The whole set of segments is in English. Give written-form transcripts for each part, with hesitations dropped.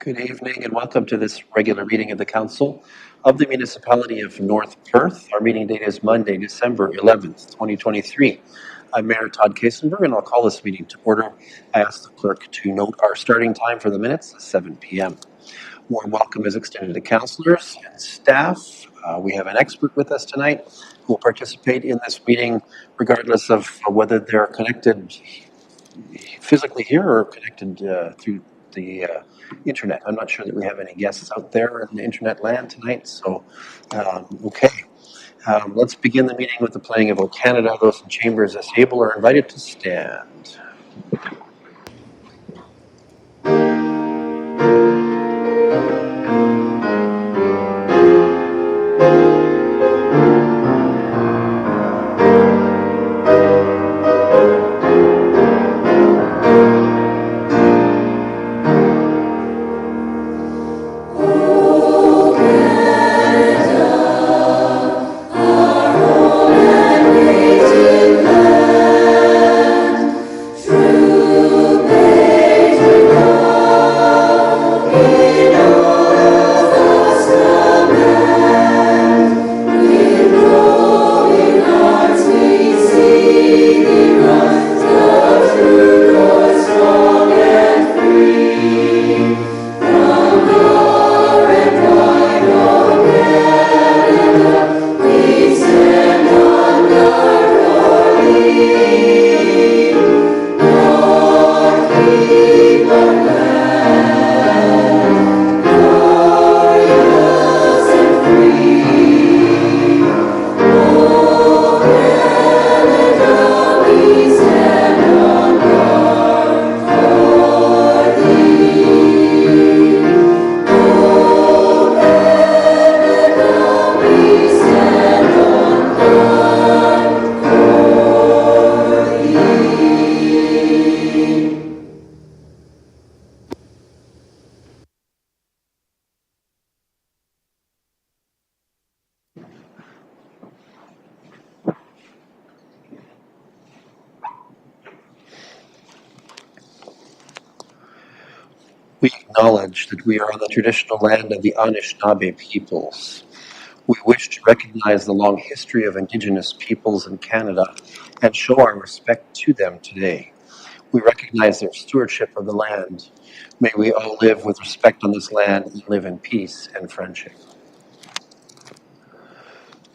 Good evening and welcome to this regular meeting of the Council of the Municipality of North Perth. Our meeting date is Monday, December 11th, 2023. I'm Mayor Todd Kasenberg and I'll call this meeting to order. I ask the clerk to note our starting time for the minutes, 7 p.m. Warm welcome is extended to councillors and staff. We have an expert with us tonight who will participate in this meeting regardless of whether they're connected physically here or connected through the internet. I'm not sure that we have any guests out there in the internet land tonight, so okay. Let's begin the meeting with the playing of O Canada. Those in chambers as able are invited to stand. We acknowledge that we are on the traditional land of the Anishinaabe peoples. We wish to recognize the long history of Indigenous peoples in Canada and show our respect to them today. We recognize their stewardship of the land. May we all live with respect on this land and live in peace and friendship.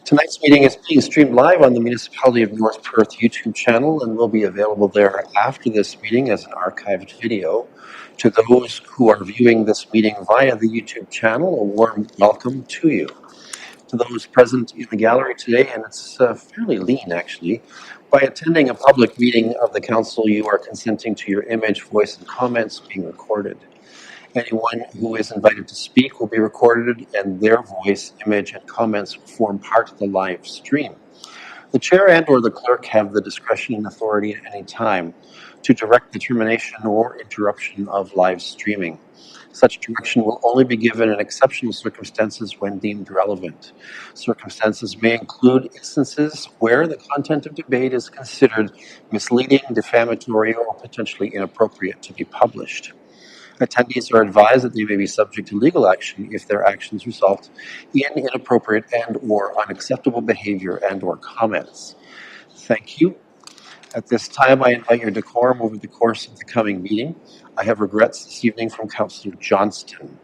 Tonight's meeting is being streamed live on the Municipality of North Perth YouTube channel and will be available there after this meeting as an archived video. To those who are viewing this meeting via the YouTube channel, a warm welcome to you. To those present in the gallery today, and it's fairly lean actually, by attending a public meeting of the Council, you are consenting to your image, voice, and comments being recorded. Anyone who is invited to speak will be recorded and their voice, image, and comments will form part of the live stream. The chair and or the clerk have the discretion and authority at any time to direct the termination or interruption of live streaming. Such direction will only be given in exceptional circumstances when deemed relevant. Circumstances may include instances where the content of debate is considered misleading, defamatory, or potentially inappropriate to be published. Attendees are advised that they may be subject to legal action if their actions result in inappropriate and or unacceptable behavior and or comments. Thank you. At this time, I invite your decorum over the course of the coming meeting. I have regrets this evening from Councillor Johnston.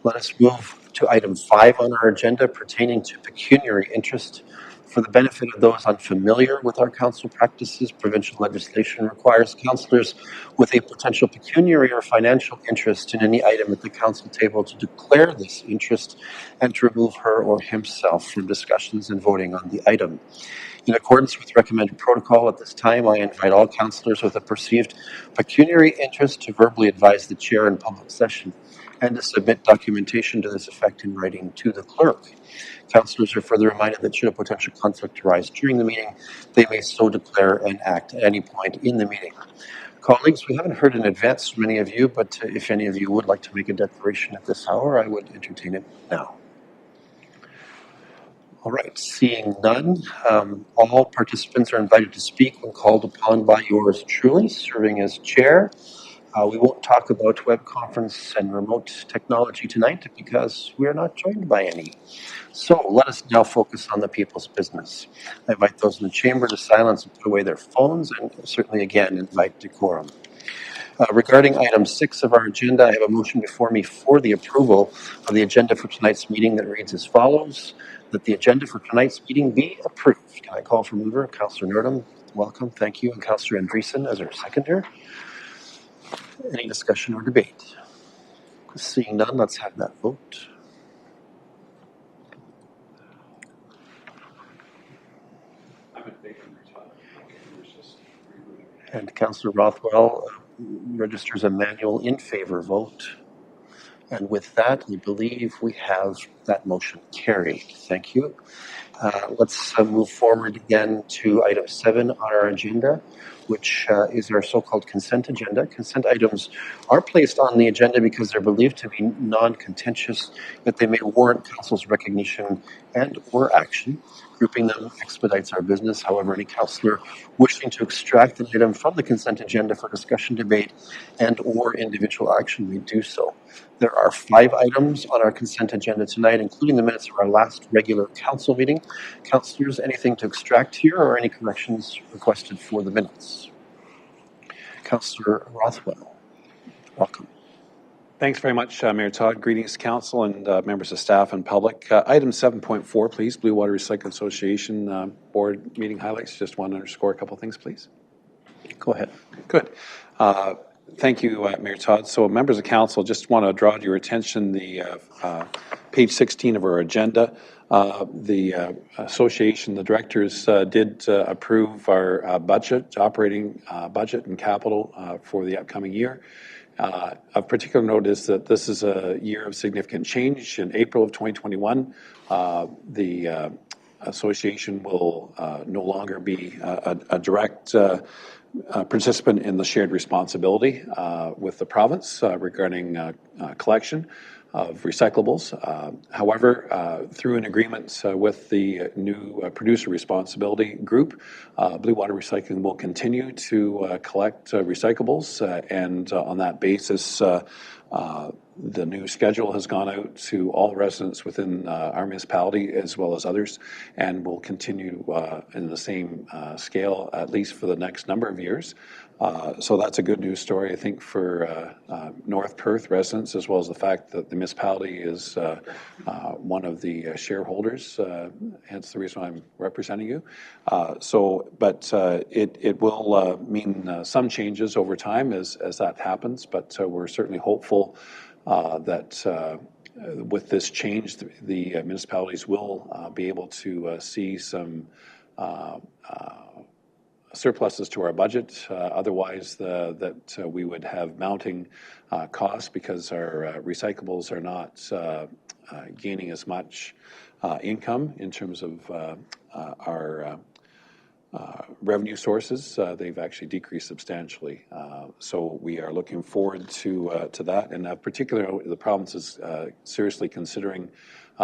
Let us move to item 5 on our agenda pertaining to pecuniary interest. For the benefit of those unfamiliar with our council practices, provincial legislation requires councillors with a potential pecuniary or financial interest in any item at the council table to declare this interest and to remove her or himself from discussions and voting on the item. In accordance with recommended protocol at this time, I invite all councillors with a perceived pecuniary interest to verbally advise the chair in public session and to submit documentation to this effect in writing to the clerk. Councillors are further reminded that should a potential conflict arise during the meeting, they may so declare and act at any point in the meeting. Colleagues, we haven't heard in advance from many of you, but if any of you would like to make a declaration at this hour, I would entertain it now. All right, seeing none, all participants are invited to speak when called upon by yours truly, serving as chair. We won't talk about web conference and remote technology tonight because we are not joined by any. So let us now focus on the people's business. I invite those in the chamber to silence and put away their phones, and certainly again invite decorum. Regarding item 6 of our agenda, I have a motion before me for the approval of the agenda for tonight's meeting that reads as follows: that the agenda for tonight's meeting be approved. Can I call for mover? Councillor Nordum, welcome, thank you, and Councillor Andreessen as our seconder. Any discussion or debate? Seeing none, let's have that vote. And Councillor Rothwell registers a manual in favor vote. And with that, we believe we have that motion carried. Thank you. Let's move forward again to item 7 on our agenda, which is our so-called consent agenda. Consent items are placed on the agenda because they're believed to be non-contentious, but they may warrant council's recognition and or action. Grouping them expedites our business. However, any councillor wishing to extract an item from the consent agenda for discussion, debate, and or individual action may do so. There are 5 items on our consent agenda tonight, including the minutes of our last regular council meeting. Councillors, anything to extract here or any corrections requested for the minutes? Councillor Rothwell, welcome. Thanks very much, Mayor Todd. Greetings, Council and members of staff and public. Item 7.4, please. Blue Water Recycling Association Board meeting highlights. Just want to underscore a couple things, please. Go ahead. Good. Thank you, Mayor Todd. So, members of Council, just want to draw to your attention the page 16 of our agenda. The association, the directors did approve our budget, operating budget and capital for the upcoming year. Of particular note is that this is a year of significant change. In April of 2021, the association will no longer be a direct participant in the shared responsibility with the province regarding collection of recyclables. However, through an agreement with the new producer responsibility group, Blue Water Recycling will continue to collect recyclables, and on that basis, the new schedule has gone out to all residents within our municipality as well as others, and will continue in the same scale at least for the next number of years. So that's a good news story, I think, for North Perth residents, as well as the fact that the municipality is one of the shareholders, hence the reason why I'm representing you. But it will mean some changes over time as that happens, but we're certainly hopeful that with this change, the municipalities will be able to see some surpluses to our budget. Otherwise, that we would have mounting costs because our recyclables are not gaining as much income in terms of our revenue sources. They've actually decreased substantially. So we are looking forward to that. And particularly, the province is seriously considering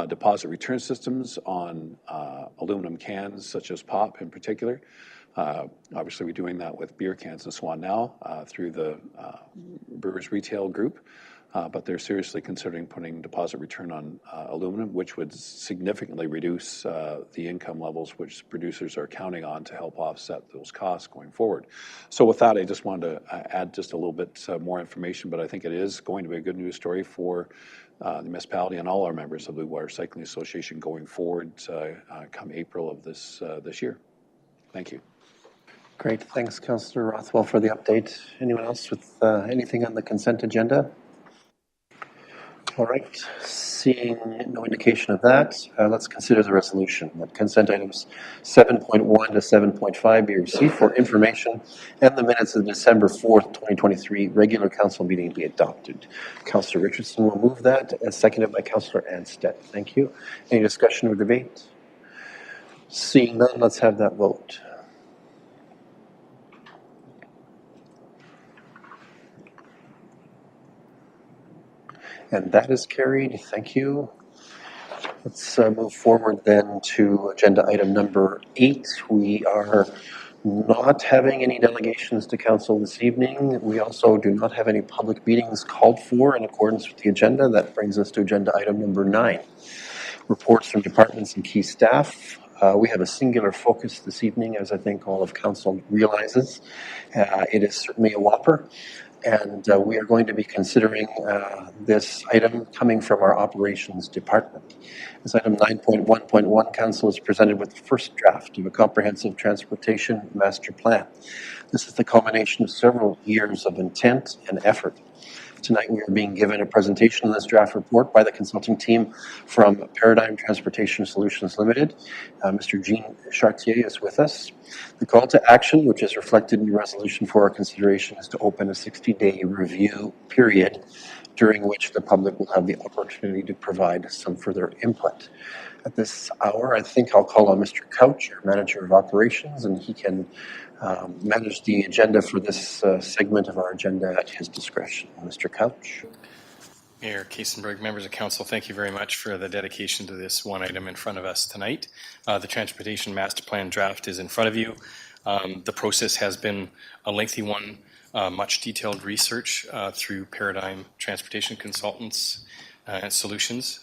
deposit return systems on aluminum cans, such as pop in particular. Obviously, we're doing that with beer cans and so on now through the Brewers Retail Group. But they're seriously considering putting deposit return on aluminum, which would significantly reduce the income levels which producers are counting on to help offset those costs going forward. So with that, I just wanted to add just a little bit more information, but I think it is going to be a good news story for the municipality and all our members of the Blue Water Recycling Association going forward come April of this year. Thank you. Great. Thanks, Councillor Rothwell, for the update. Anyone else with anything on the consent agenda? All right. Seeing no indication of that, let's consider the resolution that consent items 7.1 to 7.5 be received for information and the minutes of the December 4th, 2023 regular council meeting be adopted. Councillor Richardson will move that, as seconded by Councillor Anstead. Thank you. Any discussion or debate? Seeing none, let's have that vote. And that is carried. Thank you. Let's move forward then to agenda item number 8. We are not having any delegations to council this evening. We also do not have any public meetings called for in accordance with the agenda. That brings us to agenda item number 9, reports from departments and key staff. We have a singular focus this evening, as I think all of council realizes. It is certainly a whopper, and we are going to be considering this item coming from our operations department. As item 9.1.1, council is presented with the first draft of a comprehensive transportation master plan. This is the culmination of several years of intent and effort. Tonight we are being given a presentation of this draft report by the consulting team from Paradigm Transportation Solutions Limited. Mr. Jean Chartier is with us. The call to action, which is reflected in the resolution for our consideration, is to open a 60-day review period during which the public will have the opportunity to provide some further input. At this hour, I think I'll call on Mr. Couch, our Manager of Operations, and he can manage the agenda for this segment of our agenda at his discretion. Mr. Couch. Mayor Kasenberg, members of council, thank you very much for the dedication to this one item in front of us tonight. The Transportation Master Plan draft is in front of you. The process has been a lengthy one, much detailed research through Paradigm Transportation Consultants and Solutions.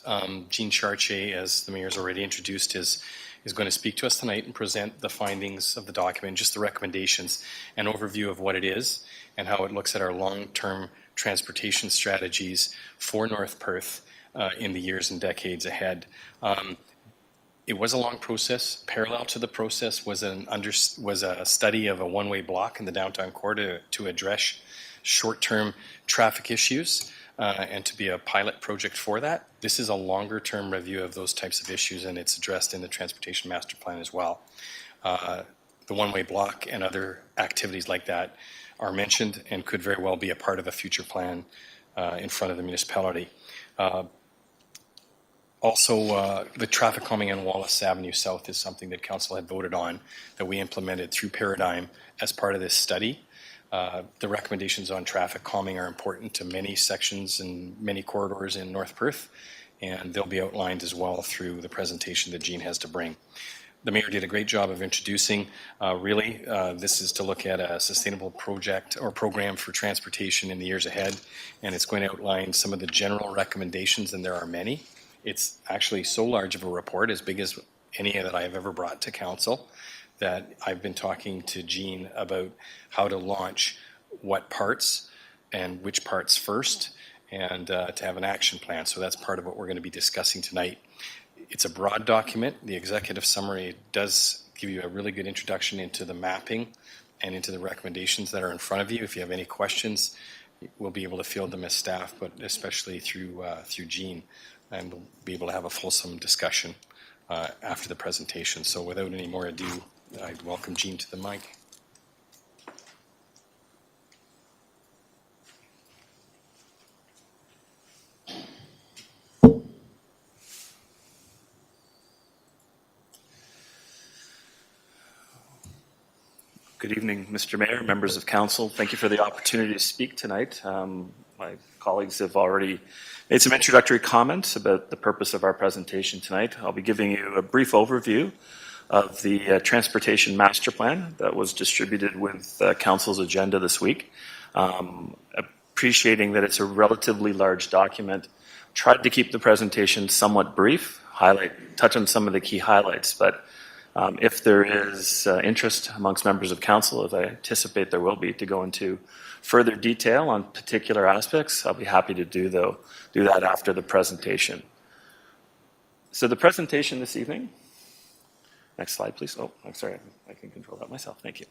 Jean Chartier, as the mayor has already introduced, is going to speak to us tonight and present the findings of the document, just the recommendations, an overview of what it is and how it looks at our long-term transportation strategies for North Perth in the years and decades ahead. It was a long process. Parallel to the process was a study of a one-way block in the downtown core to address short-term traffic issues and to be a pilot project for that. This is a longer-term review of those types of issues, and it's addressed in the Transportation Master Plan as well. The one-way block and other activities like that are mentioned and could very well be a part of a future plan in front of the municipality. Also, the traffic calming on Wallace Avenue South is something that council had voted on that we implemented through Paradigm as part of this study. The recommendations on traffic calming are important to many sections and many corridors in North Perth, and they'll be outlined as well through the presentation that Jean has to bring. The mayor did a great job of introducing, this is to look at a sustainable project or program for transportation in the years ahead, and it's going to outline some of the general recommendations, and there are many. It's actually so large of a report, as big as any that I have ever brought to council, that I've been talking to Jean about how to launch what parts and which parts first, and to have an action plan. So that's part of what we're going to be discussing tonight. It's a broad document. The executive summary does give you a really good introduction into the mapping and into the recommendations that are in front of you. If you have any questions, we'll be able to field them as staff, but especially through Jean, and we'll be able to have a fulsome discussion after the presentation. So without any more ado, I'd welcome Jean to the mic. Good evening, Mr. Mayor, members of council. Thank you for the opportunity to speak tonight. My colleagues have already made some introductory comments about the purpose of our presentation tonight. I'll be giving you a brief overview of the Transportation Master Plan that was distributed with council's agenda this week. Appreciating that it's a relatively large document, tried to keep the presentation somewhat brief, touch on some of the key highlights, but if there is interest amongst members of council, as I anticipate there will be, to go into further detail on particular aspects, I'll be happy to do that after the presentation. So the presentation this evening, next slide please. Oh, I'm sorry, I can control that myself, thank you.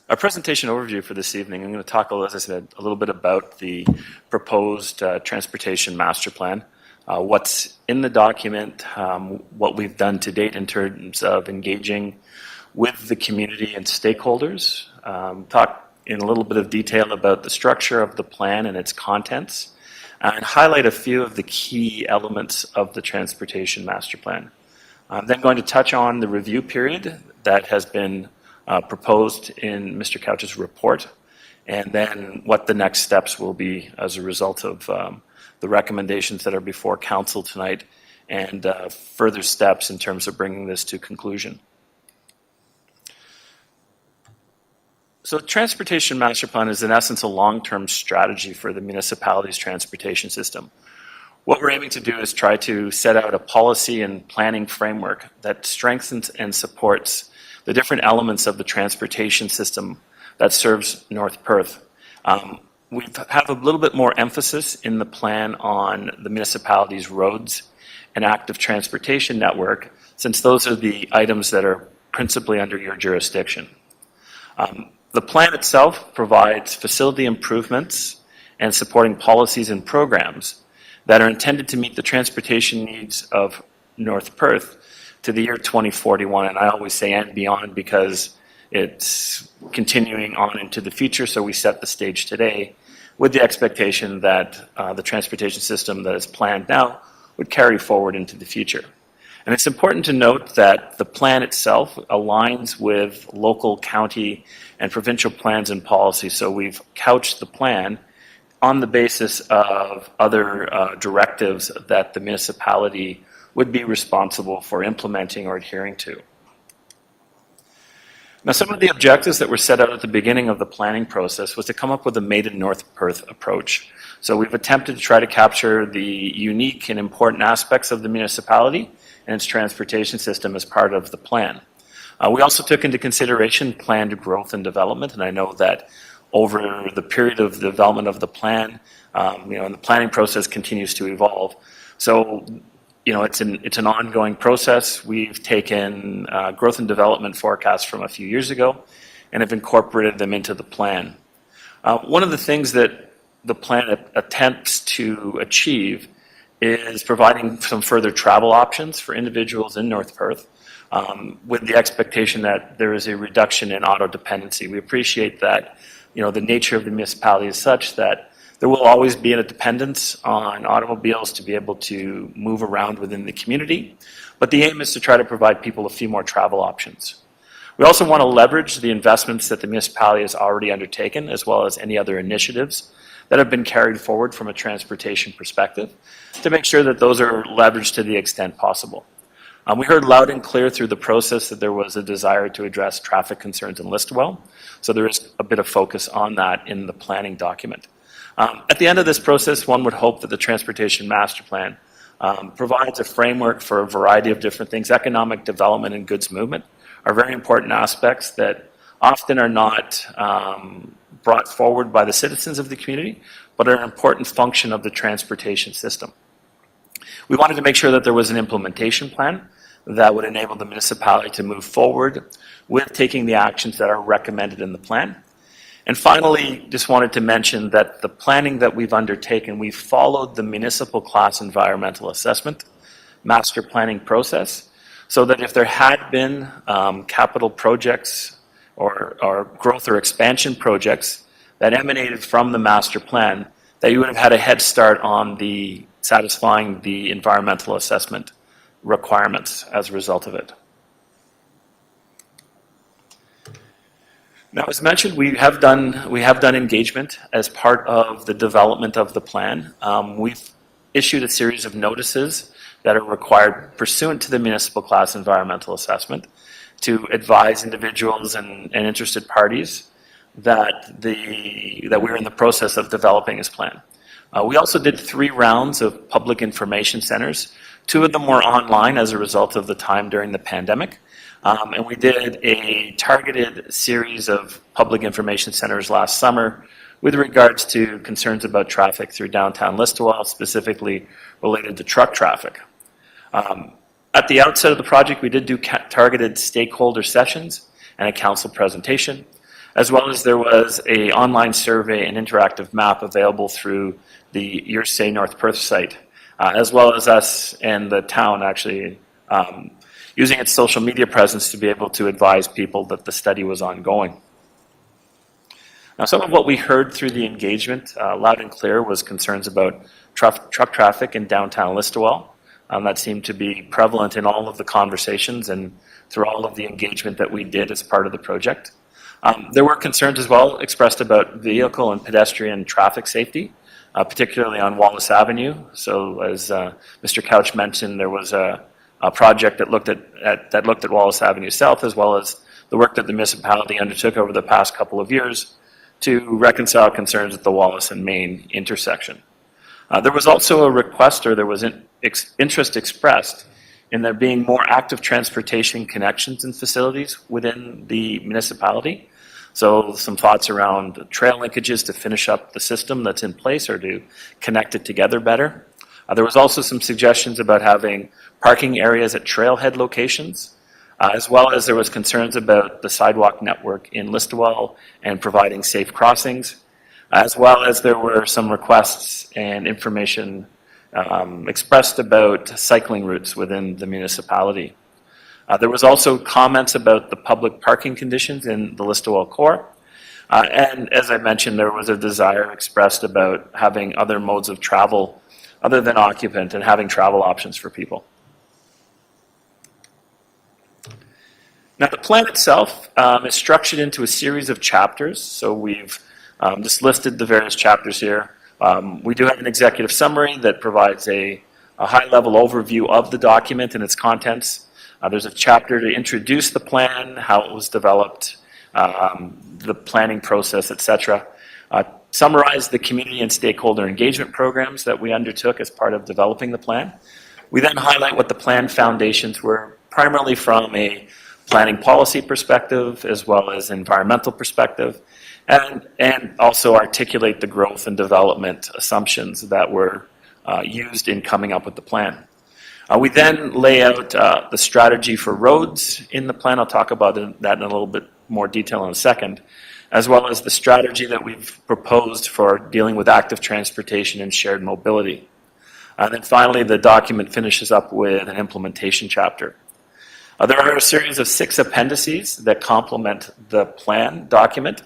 Our presentation overview for this evening, I'm going to talk, as I said, a little bit about the proposed Transportation Master Plan, what's in the document, what we've done to date in terms of engaging with the community and stakeholders, talk in a little bit of detail about the structure of the plan and its contents, and highlight a few of the key elements of the Transportation Master Plan. I'm then going to touch on the review period that has been proposed in Mr. Couch's report, and then what the next steps will be as a result of the recommendations that are before council tonight, and further steps in terms of bringing this to conclusion. So Transportation Master Plan is in essence a long-term strategy for the municipality's transportation system. What we're aiming to do is try to set out a policy and planning framework that strengthens and supports the different elements of the transportation system that serves North Perth. We have a little bit more emphasis in the plan on the municipality's roads and active transportation network, since those are the items that are principally under your jurisdiction. The plan itself provides facility improvements and supporting policies and programs that are intended to meet the transportation needs of North Perth to the year 2041, and I always say and beyond because it's continuing on into the future, so we set the stage today with the expectation that the transportation system that is planned now would carry forward into the future. And it's important to note that the plan itself aligns with local, county, and provincial plans and policies. So we've couched the plan on the basis of other directives that the municipality would be responsible for implementing or adhering to. Now, some of the objectives that were set out at the beginning of the planning process was to come up with a Made in North Perth approach. So we've attempted to try to capture the unique and important aspects of the municipality and its transportation system as part of the plan. We also took into consideration planned growth and development, and I know that over the period of the development of the plan, and the planning process continues to evolve. So, it's an ongoing process. We've taken growth and development forecasts from a few years ago and have incorporated them into the plan. One of the things that the plan attempts to achieve is providing some further travel options for individuals in North Perth, with the expectation that there is a reduction in auto dependency. We appreciate that, the nature of the municipality is such that there will always be a dependence on automobiles to be able to move around within the community, but the aim is to try to provide people a few more travel options. We also want to leverage the investments that the municipality has already undertaken, as well as any other initiatives that have been carried forward from a transportation perspective, to make sure that those are leveraged to the extent possible. We heard loud and clear through the process that there was a desire to address traffic concerns in Listowel, so there is a bit of focus on that in the planning document. At the end of this process, one would hope that the Transportation Master Plan provides a framework for a variety of different things. Economic development and goods movement are very important aspects that often are not brought forward by the citizens of the community, but are an important function of the transportation system. We wanted to make sure that there was an implementation plan that would enable the municipality to move forward with taking the actions that are recommended in the plan. And finally, just wanted to mention that the planning that we've undertaken, we've followed the municipal class environmental assessment master planning process, so that if there had been capital projects or growth or expansion projects that emanated from the master plan, that you would have had a head start on the satisfying the environmental assessment requirements as a result of it. Now, as mentioned, we have done engagement as part of the development of the plan. We've issued a series of notices that are required pursuant to the municipal class environmental assessment to advise individuals and interested parties that we're in the process of developing this plan. We also did 3 rounds of public information centers. 2 of them were online as a result of the time during the pandemic. And we did a targeted series of public information centers last summer with regards to concerns about traffic through downtown Listowel, specifically related to truck traffic. At the outset of the project, we did do targeted stakeholder sessions and a council presentation, as well as there was an online survey and interactive map available through the Your Say North Perth site, as well as us and the town actually using its social media presence to be able to advise people that the study was ongoing. Now, some of what we heard through the engagement, loud and clear, was concerns about truck traffic in downtown Listowel. That seemed to be prevalent in all of the conversations and through all of the engagement that we did as part of the project. There were concerns as well expressed about vehicle and pedestrian traffic safety, particularly on Wallace Avenue. So as Mr. Couch mentioned, there was a project that looked at Wallace Avenue South, as well as the work that the municipality undertook over the past couple of years to reconcile concerns at the Wallace and Main intersection. There was also a request, or there was interest expressed in there being more active transportation connections and facilities within the municipality. So some thoughts around trail linkages to finish up the system that's in place or to connect it together better. There was also some suggestions about having parking areas at trailhead locations, as well as there was concerns about the sidewalk network in Listowel and providing safe crossings, as well as there were some requests and information expressed about cycling routes within the municipality. There was also comments about the public parking conditions in the Listowel core. And as I mentioned, there was a desire expressed about having other modes of travel other than occupant and having travel options for people. Now, the plan itself is structured into a series of chapters. So we've just listed the various chapters here. We do have an executive summary that provides a high-level overview of the document and its contents. There's a chapter to introduce the plan, how it was developed, the planning process, etc. Summarize the community and stakeholder engagement programs that we undertook as part of developing the plan. We then highlight what the plan foundations were, primarily from a planning policy perspective as well as environmental perspective, and also articulate the growth and development assumptions that were used in coming up with the plan. We then lay out the strategy for roads in the plan. I'll talk about that in a little bit more detail in a second, as well as the strategy that we've proposed for dealing with active transportation and shared mobility. And then finally, the document finishes up with an implementation chapter. There are a series of 6 appendices that complement the plan document.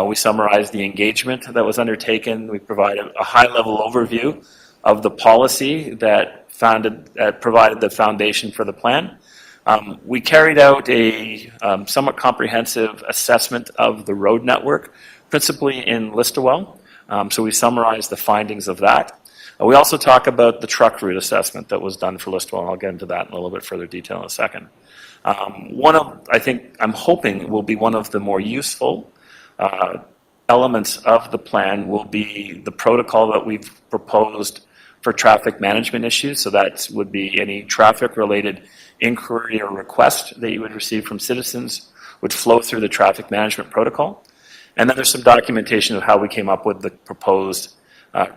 We summarize the engagement that was undertaken. We provide a high-level overview of the policy that provided the foundation for the plan. We carried out a somewhat comprehensive assessment of the road network, principally in Listowel. So we summarized the findings of that. We also talk about the truck route assessment that was done for Listowel, and I'll get into that in a little bit further detail in a second. I'm hoping will be one of the more useful elements of the plan will be the protocol that we've proposed for traffic management issues. So that would be any traffic-related inquiry or request that you would receive from citizens would flow through the traffic management protocol. And then there's some documentation of how we came up with the proposed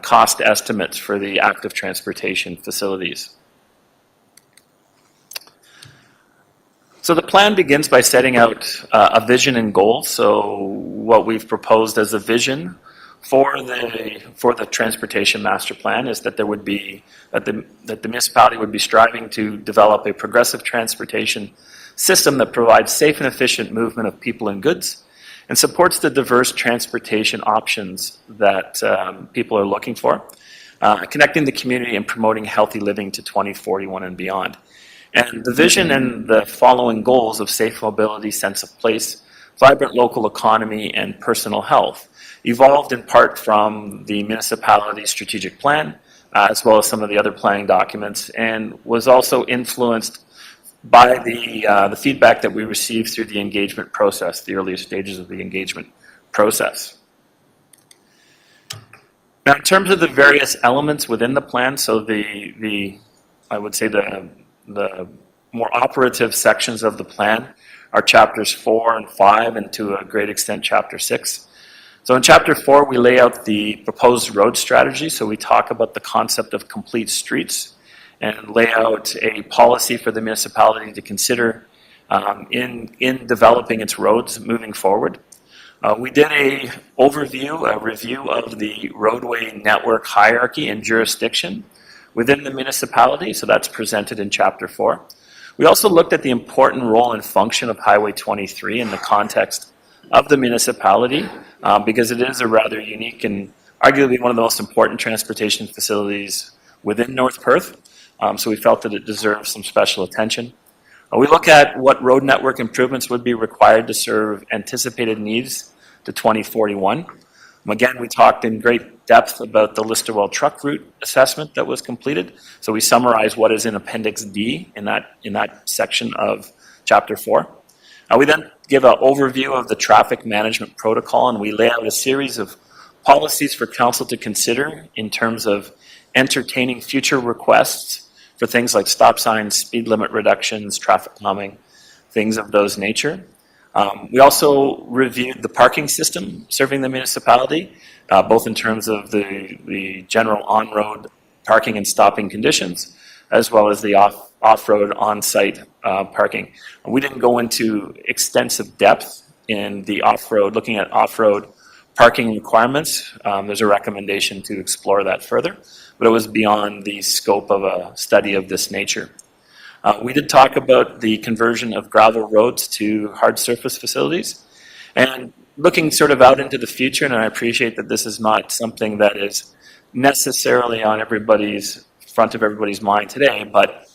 cost estimates for the active transportation facilities. So the plan begins by setting out a vision and goals. So what we've proposed as a vision for the transportation master plan is that there would be that the municipality would be striving to develop a progressive transportation system that provides safe and efficient movement of people and goods and supports the diverse transportation options that people are looking for, connecting the community and promoting healthy living to 2041 and beyond. And the vision and the following goals of safe mobility, sense of place, vibrant local economy, and personal health evolved in part from the municipality's strategic plan, as well as some of the other planning documents, and was also influenced by the feedback that we received through the engagement process, the earliest stages of the engagement process. Now, in terms of the various elements within the plan, so I would say the more operative sections of the plan are chapters 4 and 5, and to a great extent, chapter 6. So in chapter 4, we lay out the proposed road strategy. So we talk about the concept of complete streets and lay out a policy for the municipality to consider in developing its roads moving forward. We did a review of the roadway network hierarchy and jurisdiction within the municipality. So that's presented in chapter 4. We also looked at the important role and function of Highway 23 in the context of the municipality, because it is a rather unique and arguably one of the most important transportation facilities within North Perth. So we felt that it deserves some special attention. We look at what road network improvements would be required to serve anticipated needs to 2041. Again, we talked in great depth about the Listowel truck route assessment that was completed. So we summarize what is in Appendix D in that section of Chapter 4. We then give an overview of the traffic management protocol, and we lay out a series of policies for council to consider in terms of entertaining future requests for things like stop signs, speed limit reductions, traffic calming, things of those nature. We also reviewed the parking system serving the municipality, both in terms of the general on-road parking and stopping conditions, as well as the off-road on-site parking. We didn't go into extensive depth in the off-road, looking at off-road parking requirements. There's a recommendation to explore that further, but it was beyond the scope of a study of this nature. We did talk about the conversion of gravel roads to hard surface facilities, and looking sort of out into the future, and I appreciate that this is not something that is necessarily on front of everybody's mind today, but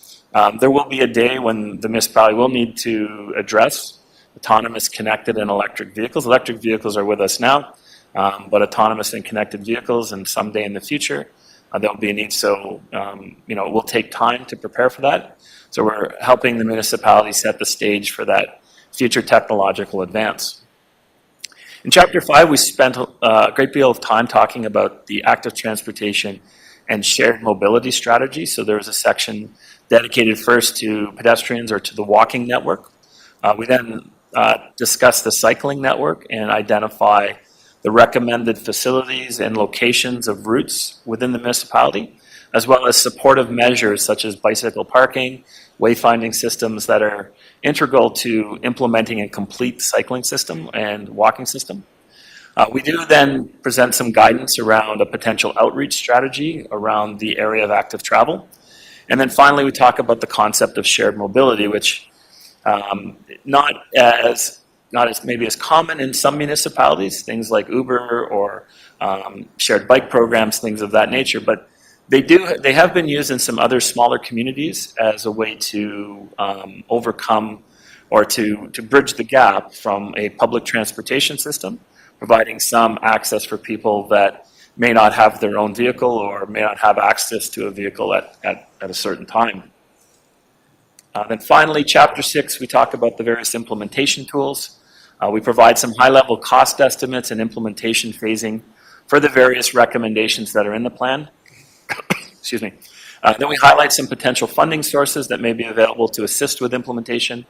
there will be a day when the municipality will need to address autonomous, connected, and electric vehicles. Electric vehicles are with us now, but autonomous and connected vehicles, and someday in the future, there'll be a need. So, it will take time to prepare for that. So we're helping the municipality set the stage for that future technological advance. In Chapter 5, we spent a great deal of time talking about the active transportation and shared mobility strategy. So there was a section dedicated first to pedestrians or to the walking network. We then discussed the cycling network and identify the recommended facilities and locations of routes within the municipality, as well as supportive measures such as bicycle parking, wayfinding systems that are integral to implementing a complete cycling system and walking system. We do then present some guidance around a potential outreach strategy around the area of active travel. And then finally, we talk about the concept of shared mobility, which not as maybe as common in some municipalities, things like Uber or shared bike programs, things of that nature, but they have been used in some other smaller communities as a way to overcome or to bridge the gap from a public transportation system, providing some access for people that may not have their own vehicle or may not have access to a vehicle at a certain time. Then finally, Chapter 6, we talk about the various implementation tools. We provide some high-level cost estimates and implementation phasing for the various recommendations that are in the plan. Excuse me. Then we highlight some potential funding sources that may be available to assist with implementation,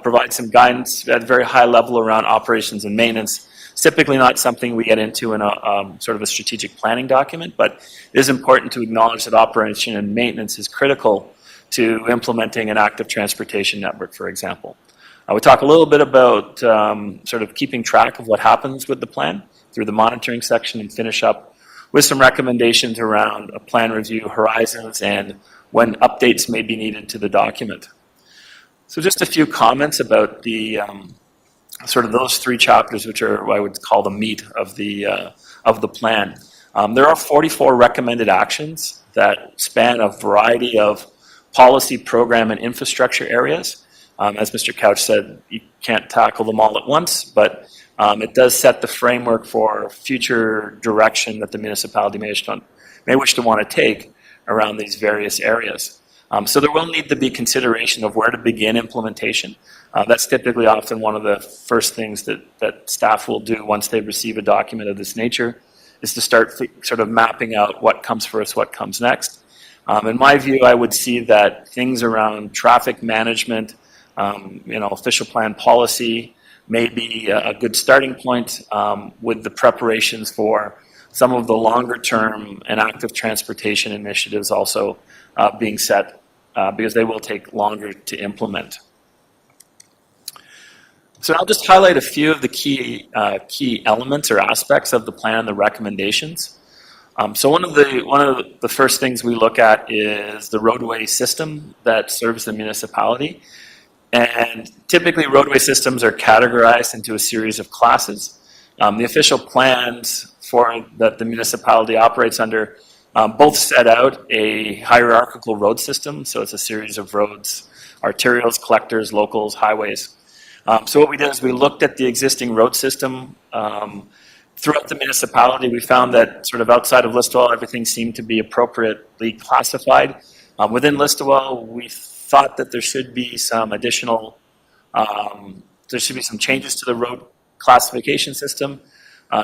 provide some guidance at a very high level around operations and maintenance. It's typically not something we get into in a sort of a strategic planning document, but it is important to acknowledge that operation and maintenance is critical to implementing an active transportation network, for example. We talk a little bit about sort of keeping track of what happens with the plan through the monitoring section, and finish up with some recommendations around a plan review horizons and when updates may be needed to the document. So just a few comments about the sort of those three chapters, which are what I would call the meat of the plan. There are 44 recommended actions that span a variety of policy, program, and infrastructure areas. As Mr. Couch said, you can't tackle them all at once, but it does set the framework for future direction that the municipality may wish to want to take around these various areas. So there will need to be consideration of where to begin implementation. That's typically often one of the first things that staff will do once they receive a document of this nature, is to start sort of mapping out what comes first, what comes next. In my view, I would see that things around traffic management, official plan policy may be a good starting point, with the preparations for some of the longer term and active transportation initiatives also being set, because they will take longer to implement. So I'll just highlight a few of the key elements or aspects of the plan and the recommendations. So one of the first things we look at is the roadway system that serves the municipality. And typically roadway systems are categorized into a series of classes. The official plans that the municipality operates under both set out a hierarchical road system. So it's a series of roads, arterials, collectors, locals, highways. So what we did is we looked at the existing road system throughout the municipality. We found that sort of outside of Listowel, everything seemed to be appropriately classified. Within Listowel, we thought that there should be some additional there should be some changes to the road classification system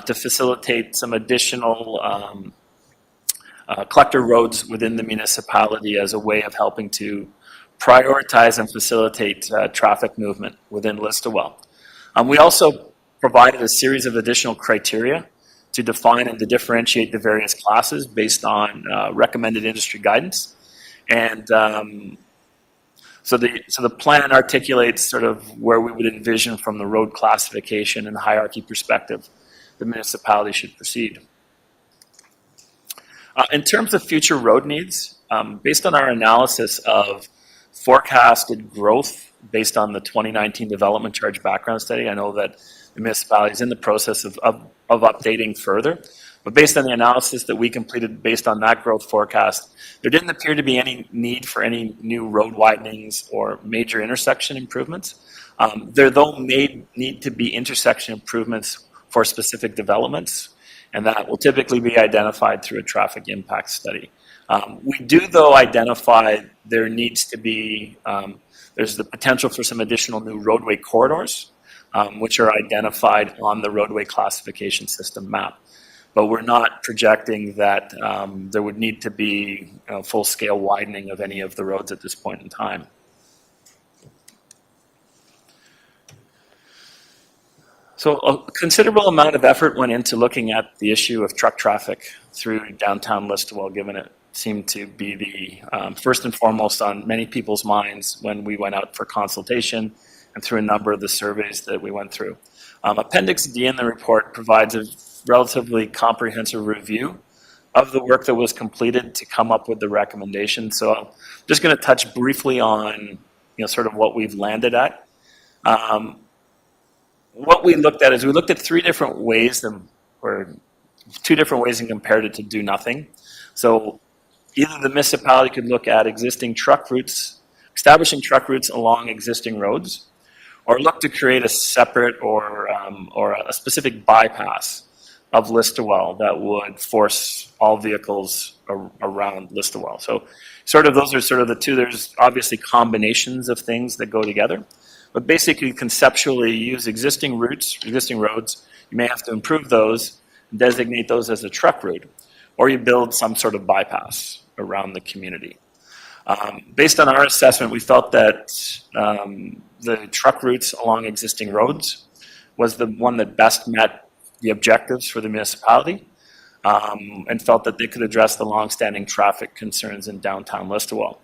to facilitate some additional collector roads within the municipality as a way of helping to prioritize and facilitate traffic movement within Listowel. We also provided a series of additional criteria to define and to differentiate the various classes based on recommended industry guidance. And so the plan articulates sort of where we would envision from the road classification and hierarchy perspective the municipality should proceed. In terms of future road needs, based on our analysis of forecasted growth based on the 2019 development charge background study, I know that the municipality is in the process of updating further, but based on the analysis that we completed based on that growth forecast, there didn't appear to be any need for any new road widenings or major intersection improvements. There though may need to be intersection improvements for specific developments, and that will typically be identified through a traffic impact study. We do, though, identify there needs to be, there's the potential for some additional new roadway corridors, which are identified on the roadway classification system map. But we're not projecting that there would need to be full-scale widening of any of the roads at this point in time. So a considerable amount of effort went into looking at the issue of truck traffic through downtown Listowel, given it seemed to be the first and foremost on many people's minds when we went out for consultation and through a number of the surveys that we went through. Appendix D in the report provides a relatively comprehensive review of the work that was completed to come up with the recommendations. So I'm just going to touch briefly on sort of what we've landed at. What we looked at is we looked at three different ways, or two different ways, and compared it to do nothing. So either the municipality could look at existing truck routes, establishing truck routes along existing roads, or look to create a separate or a specific bypass of Listowel that would force all vehicles around Listowel. So those are sort of the two. There's obviously combinations of things that go together. But basically, conceptually, you use existing routes, existing roads. You may have to improve those, and designate those as a truck route, or you build some sort of bypass around the community. Based on our assessment, we felt that the truck routes along existing roads was the one that best met the objectives for the municipality, and felt that they could address the longstanding traffic concerns in downtown Listowel.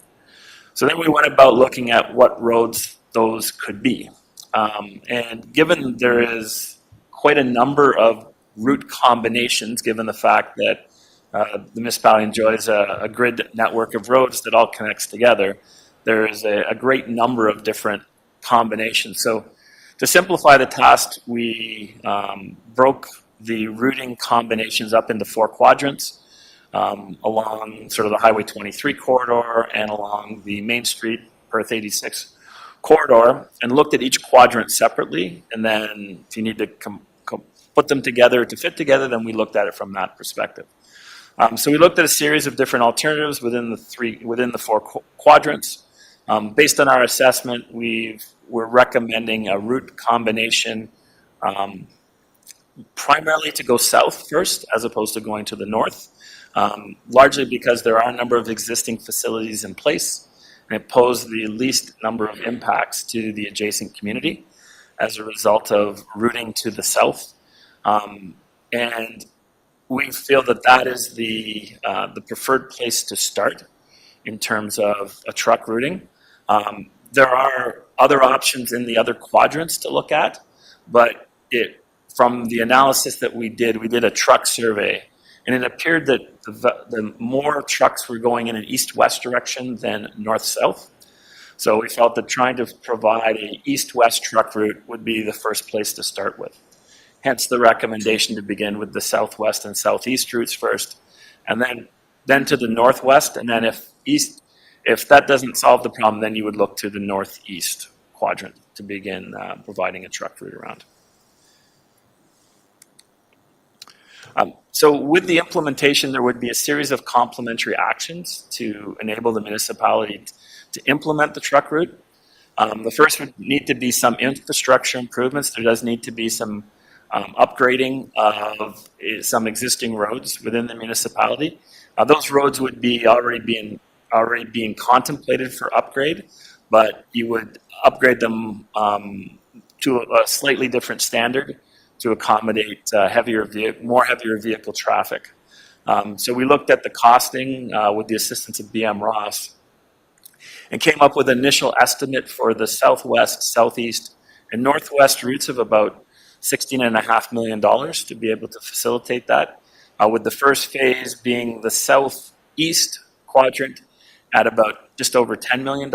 So then we went about looking at what roads those could be. And given there is quite a number of route combinations, given the fact that the municipality enjoys a grid network of roads that all connects together, there is a great number of different combinations. So to simplify the task, we broke the routing combinations up into 4 quadrants along sort of the Highway 23 corridor and along the Main Street, Perth 86 corridor, and looked at each quadrant separately, and then if you need to put them together to fit together, then we looked at it from that perspective. So we looked at a series of different alternatives within the 4 quadrants. Based on our assessment, we're recommending a route combination primarily to go south first as opposed to going to the north, largely because there are a number of existing facilities in place, and it posed the least number of impacts to the adjacent community as a result of routing to the south. And we feel that that is the preferred place to start in terms of a truck routing. There are other options in the other quadrants to look at, but from the analysis that we did a truck survey, and it appeared that the more trucks were going in an east-west direction than north-south. So we felt that trying to provide an east-west truck route would be the first place to start with. Hence the recommendation to begin with the southwest and southeast routes first, and then to the northwest, and then if that doesn't solve the problem, then you would look to the northeast quadrant to begin providing a truck route around. So with the implementation, there would be a series of complementary actions to enable the municipality to implement the truck route. The first would need to be some infrastructure improvements. There does need to be some upgrading of some existing roads within the municipality. Those roads would be already being contemplated for upgrade, but you would upgrade them to a slightly different standard to accommodate more heavier vehicle traffic. So we looked at the costing with the assistance of BM Ross and came up with an initial estimate for the southwest, southeast, and northwest routes of about $16.5 million to be able to facilitate that, with the first phase being the southeast quadrant at about just over $10 million.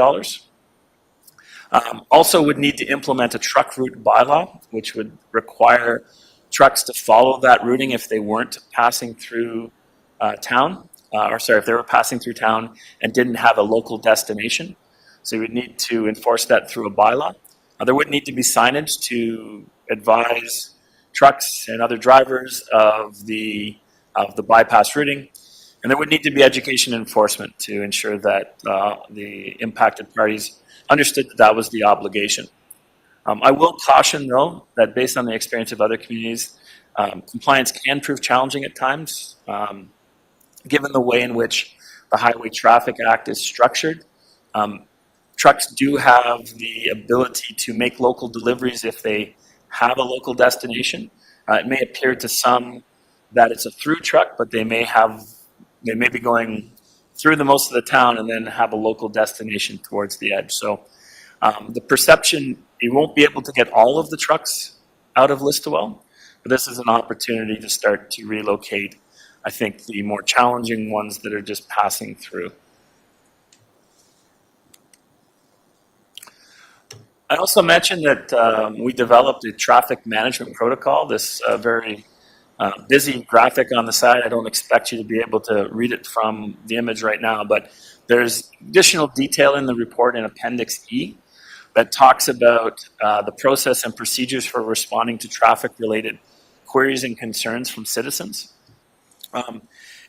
Also would need to implement a truck route bylaw, which would require trucks to follow that routing if they weren't passing through town, if they were passing through town and didn't have a local destination. So you would need to enforce that through a bylaw. There would need to be signage to advise trucks and other drivers of the bypass routing. And there would need to be education enforcement to ensure that the impacted parties understood that that was the obligation. I will caution, though, that based on the experience of other communities, compliance can prove challenging at times, given the way in which the Highway Traffic Act is structured. Trucks do have the ability to make local deliveries if they have a local destination. It may appear to some that it's a through truck, but they may be going through the most of the town and then have a local destination towards the edge. So the perception, you won't be able to get all of the trucks out of Listowel, but this is an opportunity to start to relocate, I think, the more challenging ones that are just passing through. I also mentioned that we developed a traffic management protocol, this very busy graphic on the side. I don't expect you to be able to read it from the image right now, but there's additional detail in the report in Appendix E that talks about the process and procedures for responding to traffic-related queries and concerns from citizens.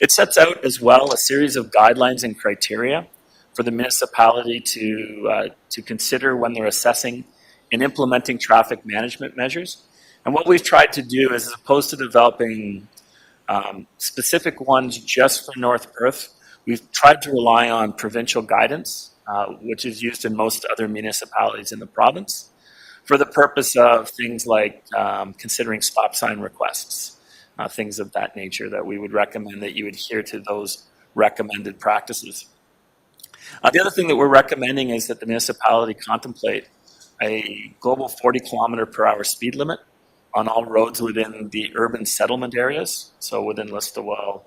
It sets out as well a series of guidelines and criteria for the municipality to consider when they're assessing and implementing traffic management measures. And what we've tried to do is, as opposed to developing specific ones just for North Perth, we've tried to rely on provincial guidance, which is used in most other municipalities in the province, for the purpose of things like considering stop sign requests, things of that nature, that we would recommend that you adhere to those recommended practices. The other thing that we're recommending is that the municipality contemplate a global 40 kilometer per hour speed limit on all roads within the urban settlement areas, so within Listowel,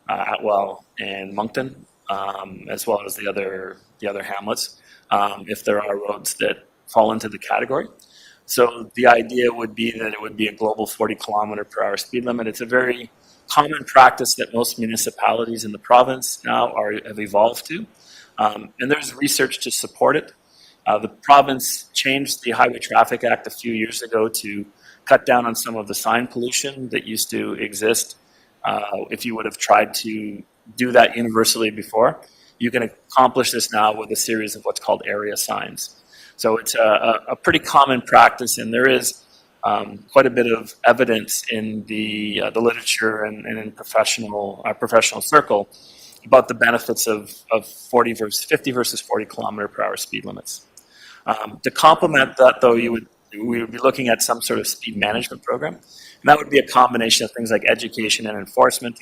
Atwell, and Moncton, as well as the other hamlets, if there are roads that fall into the category. So the idea would be that it would be a global 40 kilometer per hour speed limit. It's a very common practice that most municipalities in the province now have evolved to. And there's research to support it. The province changed the Highway Traffic Act a few years ago to cut down on some of the sign pollution that used to exist. If you would have tried to do that universally before, you can accomplish this now with a series of what's called area signs. So it's a pretty common practice, and there is quite a bit of evidence in the literature and in professional circle about the benefits of 50 versus 40 kilometer per hour speed limits. To complement that, though, we would be looking at some sort of speed management program. And that would be a combination of things like education and enforcement,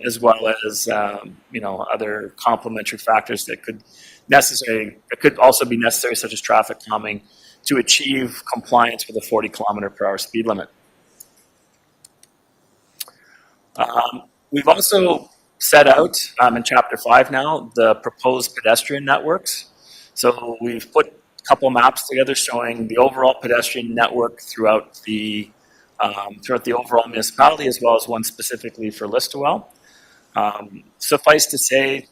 as well as other complementary factors that could also be necessary, such as traffic calming, to achieve compliance with a 40 kilometer per hour speed limit. We've also set out in Chapter 5 now the proposed pedestrian networks. So we've put a couple maps together showing the overall pedestrian network throughout the overall municipality, as well as one specifically for Listowel. Suffice to say,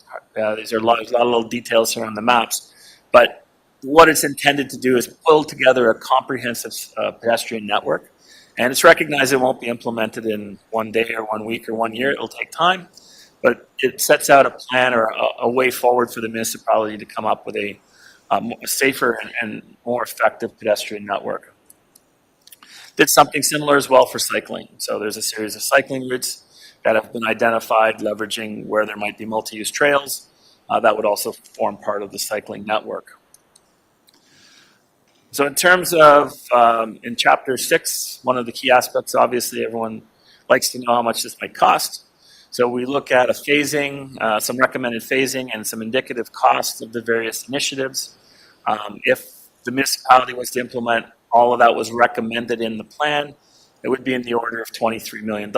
these are a lot of little details here on the maps, but what it's intended to do is pull together a comprehensive pedestrian network. And it's recognized it won't be implemented in one day or 1 week or 1 year. It'll take time, but it sets out a plan or a way forward for the municipality to come up with a a safer and more effective pedestrian network. Did something similar as well for cycling. So there's a series of cycling routes that have been identified, leveraging where there might be multi-use trails that would also form part of the cycling network. So in terms of, in Chapter 6, one of the key aspects, obviously everyone likes to know how much this might cost. So we look at a phasing, some recommended phasing and some indicative costs of the various initiatives. If the municipality was to implement all of that was recommended in the plan, it would be in the order of $23 million.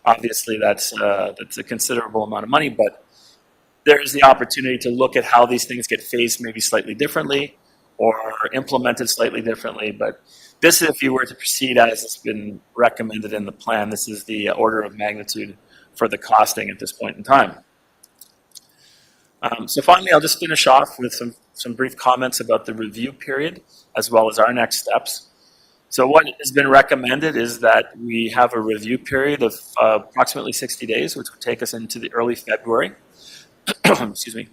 Obviously, that's a considerable amount of money, but there is the opportunity to look at how these things get phased maybe slightly differently or implemented slightly differently. But this, if you were to proceed as it's been recommended in the plan, this is the order of magnitude for the costing at this point in time. So finally, I'll just finish off with some brief comments about the review period, as well as our next steps. So what has been recommended is that we have a review period of approximately 60 days, which would take us into the early February. Excuse me.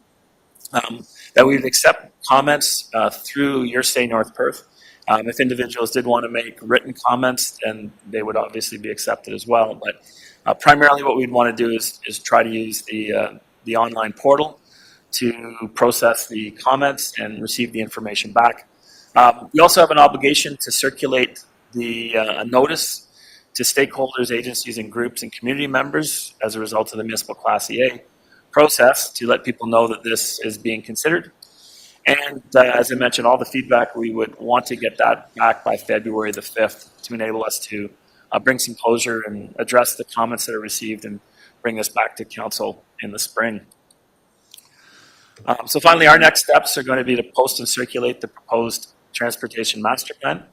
That we would accept comments through Your Say North Perth. If individuals did want to make written comments, then they would obviously be accepted as well. But primarily what we'd want to do is try to use the online portal to process the comments and receive the information back. We also have an obligation to circulate a notice to stakeholders, agencies, and groups and community members as a result of the municipal Class EA process to let people know that this is being considered. And as I mentioned, all the feedback, we would want to get that back by February the 5th to enable us to bring some closure and address the comments that are received and bring this back to council in the spring. So finally, our next steps are going to be to post and circulate the proposed transportation master plan.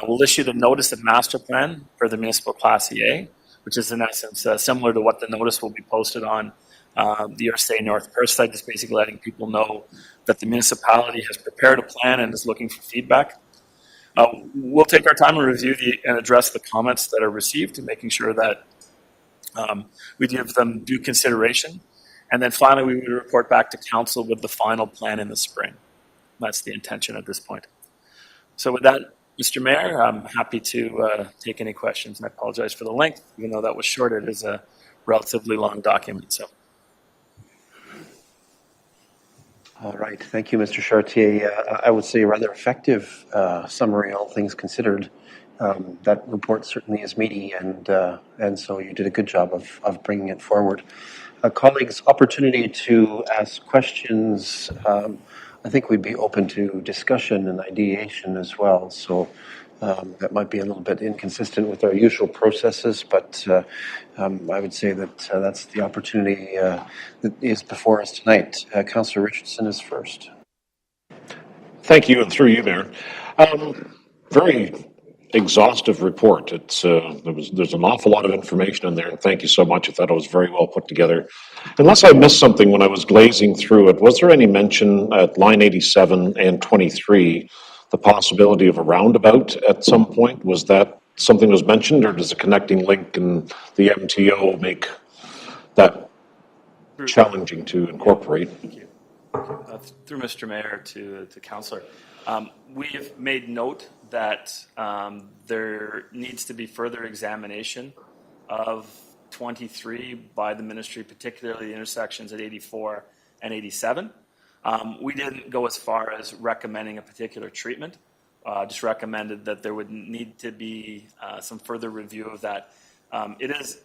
We'll issue the notice of master plan for the municipal Class EA, which is in essence similar to what the notice will be posted on the Your Say North Perth site, just basically letting people know that the municipality has prepared a plan and is looking for feedback. We'll take our time and review and address the comments that are received and making sure that we give them due consideration. And then finally, we would report back to council with the final plan in the spring. That's the intention at this point. So with that, Mr. Mayor, I'm happy to take any questions. And I apologize for the length, even though that was short. It is a relatively long document. So. All right. Thank you, Mr. Chartier. I would say a rather effective summary, all things considered. That report certainly is meaty, and so you did a good job of bringing it forward. Colleagues, opportunity to ask questions. I think we'd be open to discussion and ideation as well. So that might be a little bit inconsistent with our usual processes, but I would say that that's the opportunity that is before us tonight. Councillor Richardson is first. Thank you, and through you, Mayor. Very exhaustive report. There's an awful lot of information in there, and thank you so much. I thought it was very well put together. Unless I missed something when I was glazing through it, was there any mention at line 87 and 23 the possibility of a roundabout at some point? Was that something was mentioned, or does a connecting link and the MTO make that challenging to incorporate? Thank you. Through Mr. Mayor to Councillor. We've made note that there needs to be further examination of 23 by the ministry, particularly the intersections at 84 and 87. We didn't go as far as recommending a particular treatment, just recommended that there would need to be some further review of that. It is,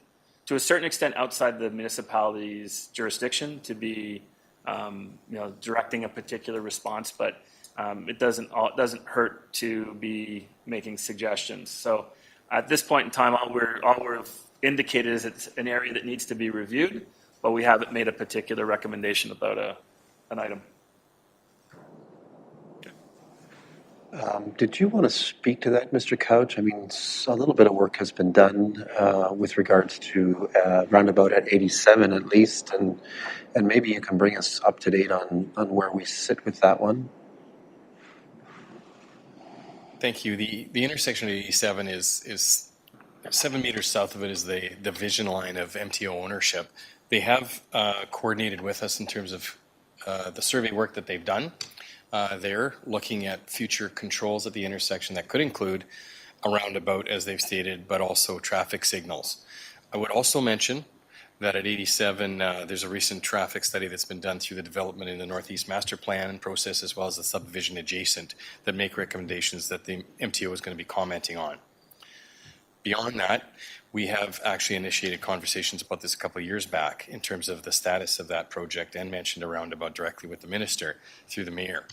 to a certain extent, outside the municipality's jurisdiction to be directing a particular response, but it doesn't hurt to be making suggestions. So at this point in time, all we've indicated is it's an area that needs to be reviewed, but we haven't made a particular recommendation about an item. Did you want to speak to that, Mr. Couch? I mean, a little bit of work has been done with regards to roundabout at 87 at least, and maybe you can bring us up to date on where we sit with that one. Thank you. The intersection of 87 is 7 meters south of it is the division line of MTO ownership. They have coordinated with us in terms of the survey work that they've done. They're looking at future controls at the intersection that could include a roundabout, as they've stated, but also traffic signals. I would also mention that at 87, there's a recent traffic study that's been done through the development in the Northeast Master Plan process, as well as the subdivision adjacent, that make recommendations that the MTO is going to be commenting on. Beyond that, we have actually initiated conversations about this a couple of years back in terms of the status of that project, and mentioned a roundabout directly with the minister through the mayor.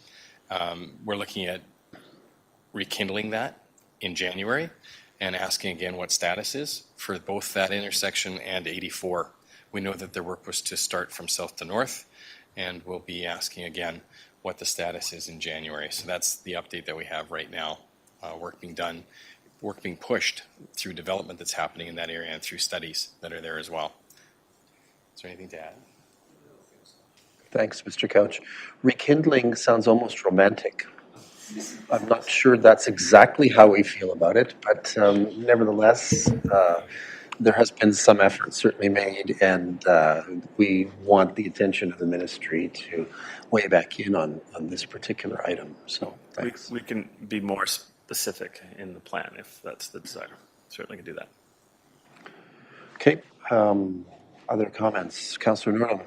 We're looking at rekindling that in January and asking again what status is for both that intersection and 84. We know that their work was to start from south to north, and we'll be asking again what the status is in January. So that's the update that we have right now. Work being done, work being pushed through development that's happening in that area and through studies that are there as well. Is there anything to add? Thanks, Mr. Couch. Rekindling sounds almost romantic. I'm not sure that's exactly how we feel about it, but nevertheless, there has been some effort certainly made, and we want the attention of the ministry to weigh back in on this particular item. So thanks. We can be more specific in the plan if that's the desire. Certainly can do that. Okay. Other comments? Councillor Norton.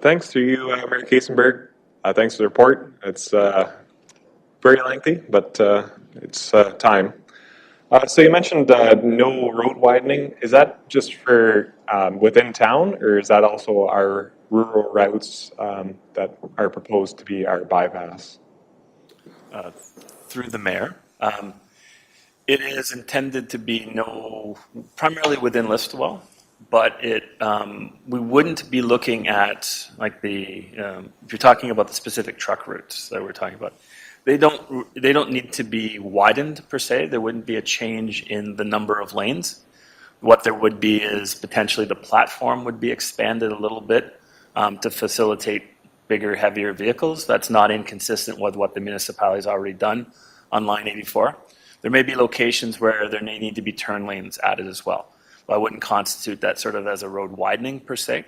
Thanks to you, Mayor Kasenberg. Thanks for the report. It's very lengthy, but it's time. So you mentioned no road widening. Is that just for within town, or is that also our rural routes that are proposed to be our bypass? Through the mayor. It is intended to be primarily within Listowel, but we wouldn't be looking at like if you're talking about the specific truck routes that we're talking about, they don't need to be widened per se. There wouldn't be a change in the number of lanes. What there would be is potentially the platform would be expanded a little bit to facilitate bigger, heavier vehicles. That's not inconsistent with what the municipality has already done on Line 84. There may be locations where there may need to be turn lanes added as well. I wouldn't constitute that sort of as a road widening per se,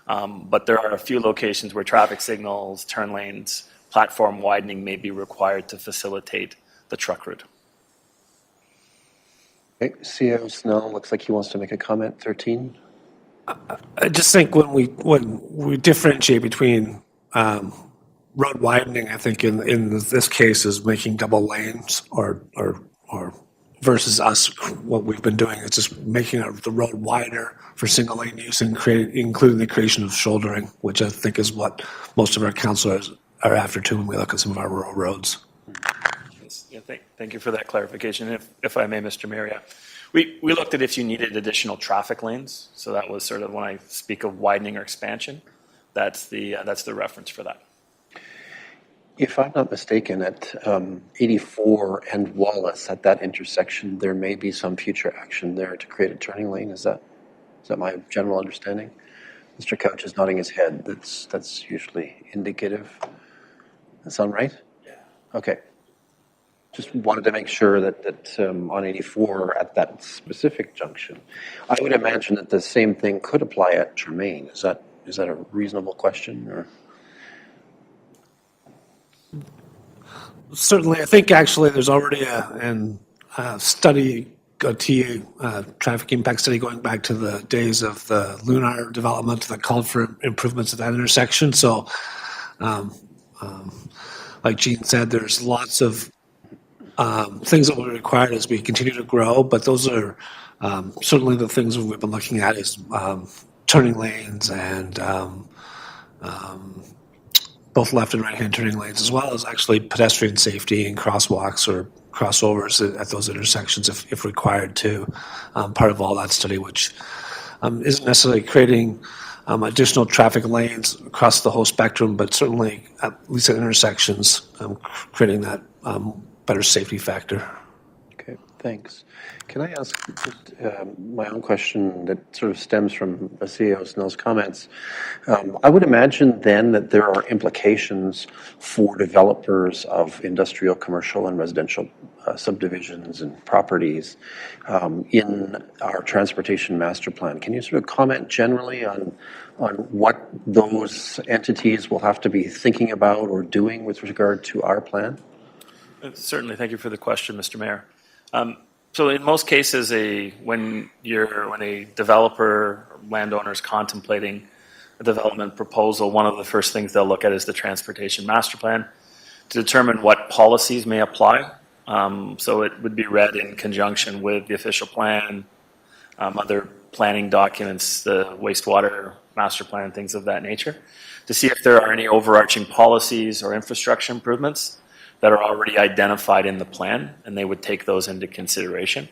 but there are a few locations where traffic signals, turn lanes, platform widening may be required to facilitate the truck route. Okay. CEO Snell looks like he wants to make a comment. 13. I just think when we differentiate between road widening, I think in this case is making double lanes or versus us, what we've been doing is just making the road wider for single lane use and including the creation of shouldering, which I think is what most of our councillors are after too when we look at some of our rural roads. Yeah, thank you for that clarification. If I may, Mr. Mayor, yeah. We looked at if you needed additional traffic lanes. So that was sort of when I speak of widening or expansion, that's the reference for that. If I'm not mistaken, at 84 and Wallace, at that intersection, there may be some future action there to create a turning lane. Is that my general understanding? Mr. Couch is nodding his head. That's usually indicative. That sound right? Yeah. Okay. Just wanted to make sure that on 84 at that specific junction, I would imagine that the same thing could apply at Germain. Is that a reasonable question, or? Certainly, I think actually there's already a study, a traffic impact study going back to the days of the Lunar development that called for improvements at that intersection. So, like Jean said, there's lots of things that will be required as we continue to grow, but those are certainly the things that we've been looking at is turning lanes and both left and right-hand turning lanes, as well as actually pedestrian safety and crosswalks or crossovers at those intersections if required too. Part of all that study, which isn't necessarily creating additional traffic lanes across the whole spectrum, but certainly at least at intersections, creating that better safety factor. Okay. Okay, thanks. Can I ask just my own question that sort of stems from CEO Snell's comments? I would imagine then that there are implications for developers of industrial, commercial, and residential subdivisions and properties in our transportation master plan. Can you sort of comment generally on what those entities will have to be thinking about or doing with regard to our plan? Certainly. Thank you for the question, Mr. Mayor. So in most cases, when a developer or landowner is contemplating a development proposal, one of the first things they'll look at is the transportation master plan to determine what policies may apply. So it would be read in conjunction with the official plan, other planning documents, the wastewater master plan, things of that nature, to see if there are any overarching policies or infrastructure improvements that are already identified in the plan, and they would take those into consideration.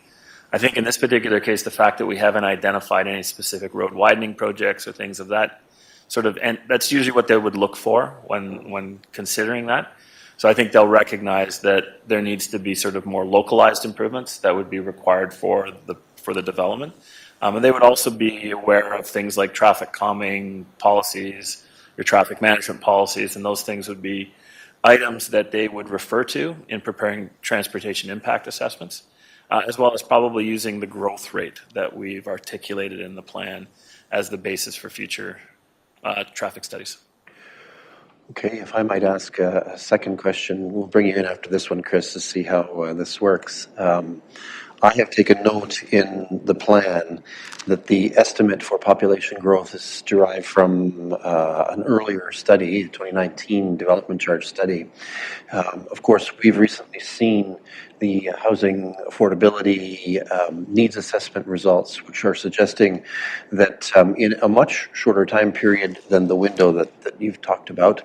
I think in this particular case, the fact that we haven't identified any specific road widening projects or things of that sort of, and that's usually what they would look for when considering that. So I think they'll recognize that there needs to be sort of more localized improvements that would be required for the development. And they would also be aware of things like traffic calming policies, your traffic management policies, and those things would be items that they would refer to in preparing transportation impact assessments, as well as probably using the growth rate that we've articulated in the plan as the basis for future traffic studies. Okay, if I might ask a second question, we'll bring you in after this one, Chris, to see how this works. I have taken note in the plan that the estimate for population growth is derived from an earlier study, 2019 development charge study. Of course, we've recently seen the housing affordability needs assessment results, which are suggesting that in a much shorter time period than the window that you've talked about,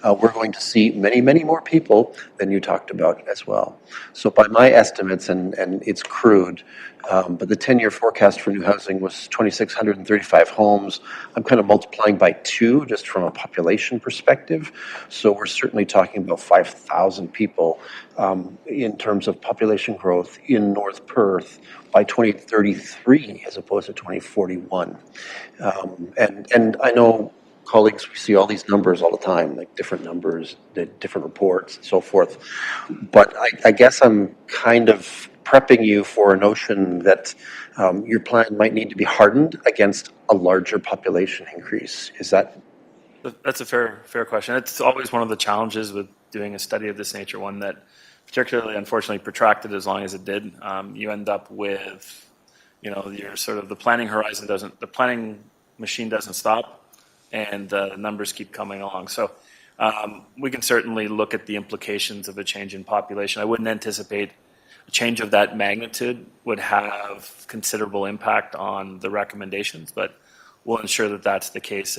we're going to see many, many more people than you talked about as well. So by my estimates, and it's crude, but the 10-year forecast for new housing was 2,635 homes. I'm kind of multiplying by 2 just from a population perspective. So we're certainly talking about 5,000 people in terms of population growth in North Perth by 2033 as opposed to 2041. And I know, colleagues, we see all these numbers all the time, like different numbers, the different reports and so forth. But I guess I'm kind of prepping you for a notion that your plan might need to be hardened against a larger population increase. Is that? That's a fair question. It's always one of the challenges with doing a study of this nature, one that particularly, unfortunately, protracted as long as it did. You end up with, your sort of the planning horizon the planning machine doesn't stop, and the numbers keep coming along. So we can certainly look at the implications of a change in population. I wouldn't anticipate a change of that magnitude would have considerable impact on the recommendations, but we'll ensure that that's the case.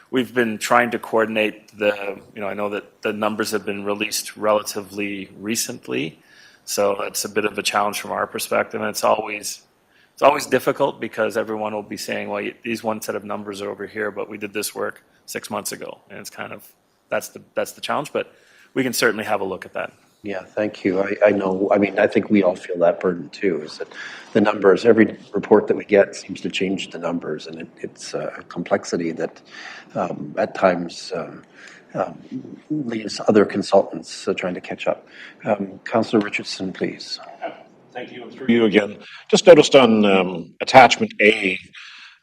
We've been trying to coordinate I know that the numbers have been released relatively recently, so it's a bit of a challenge from our perspective, and it's always difficult because everyone will be saying, well, these one set of numbers are over here, but we did this work 6 months ago, and it's kind of, that's the challenge, but we can certainly have a look at that. Yeah, thank you. I know, I think we all feel that burden too, is that the numbers, every report that we get seems to change the numbers, and it's a complexity that at times leaves other consultants trying to catch up. Councillor Richardson, please. Thank you, and through you again. Just noticed on attachment A,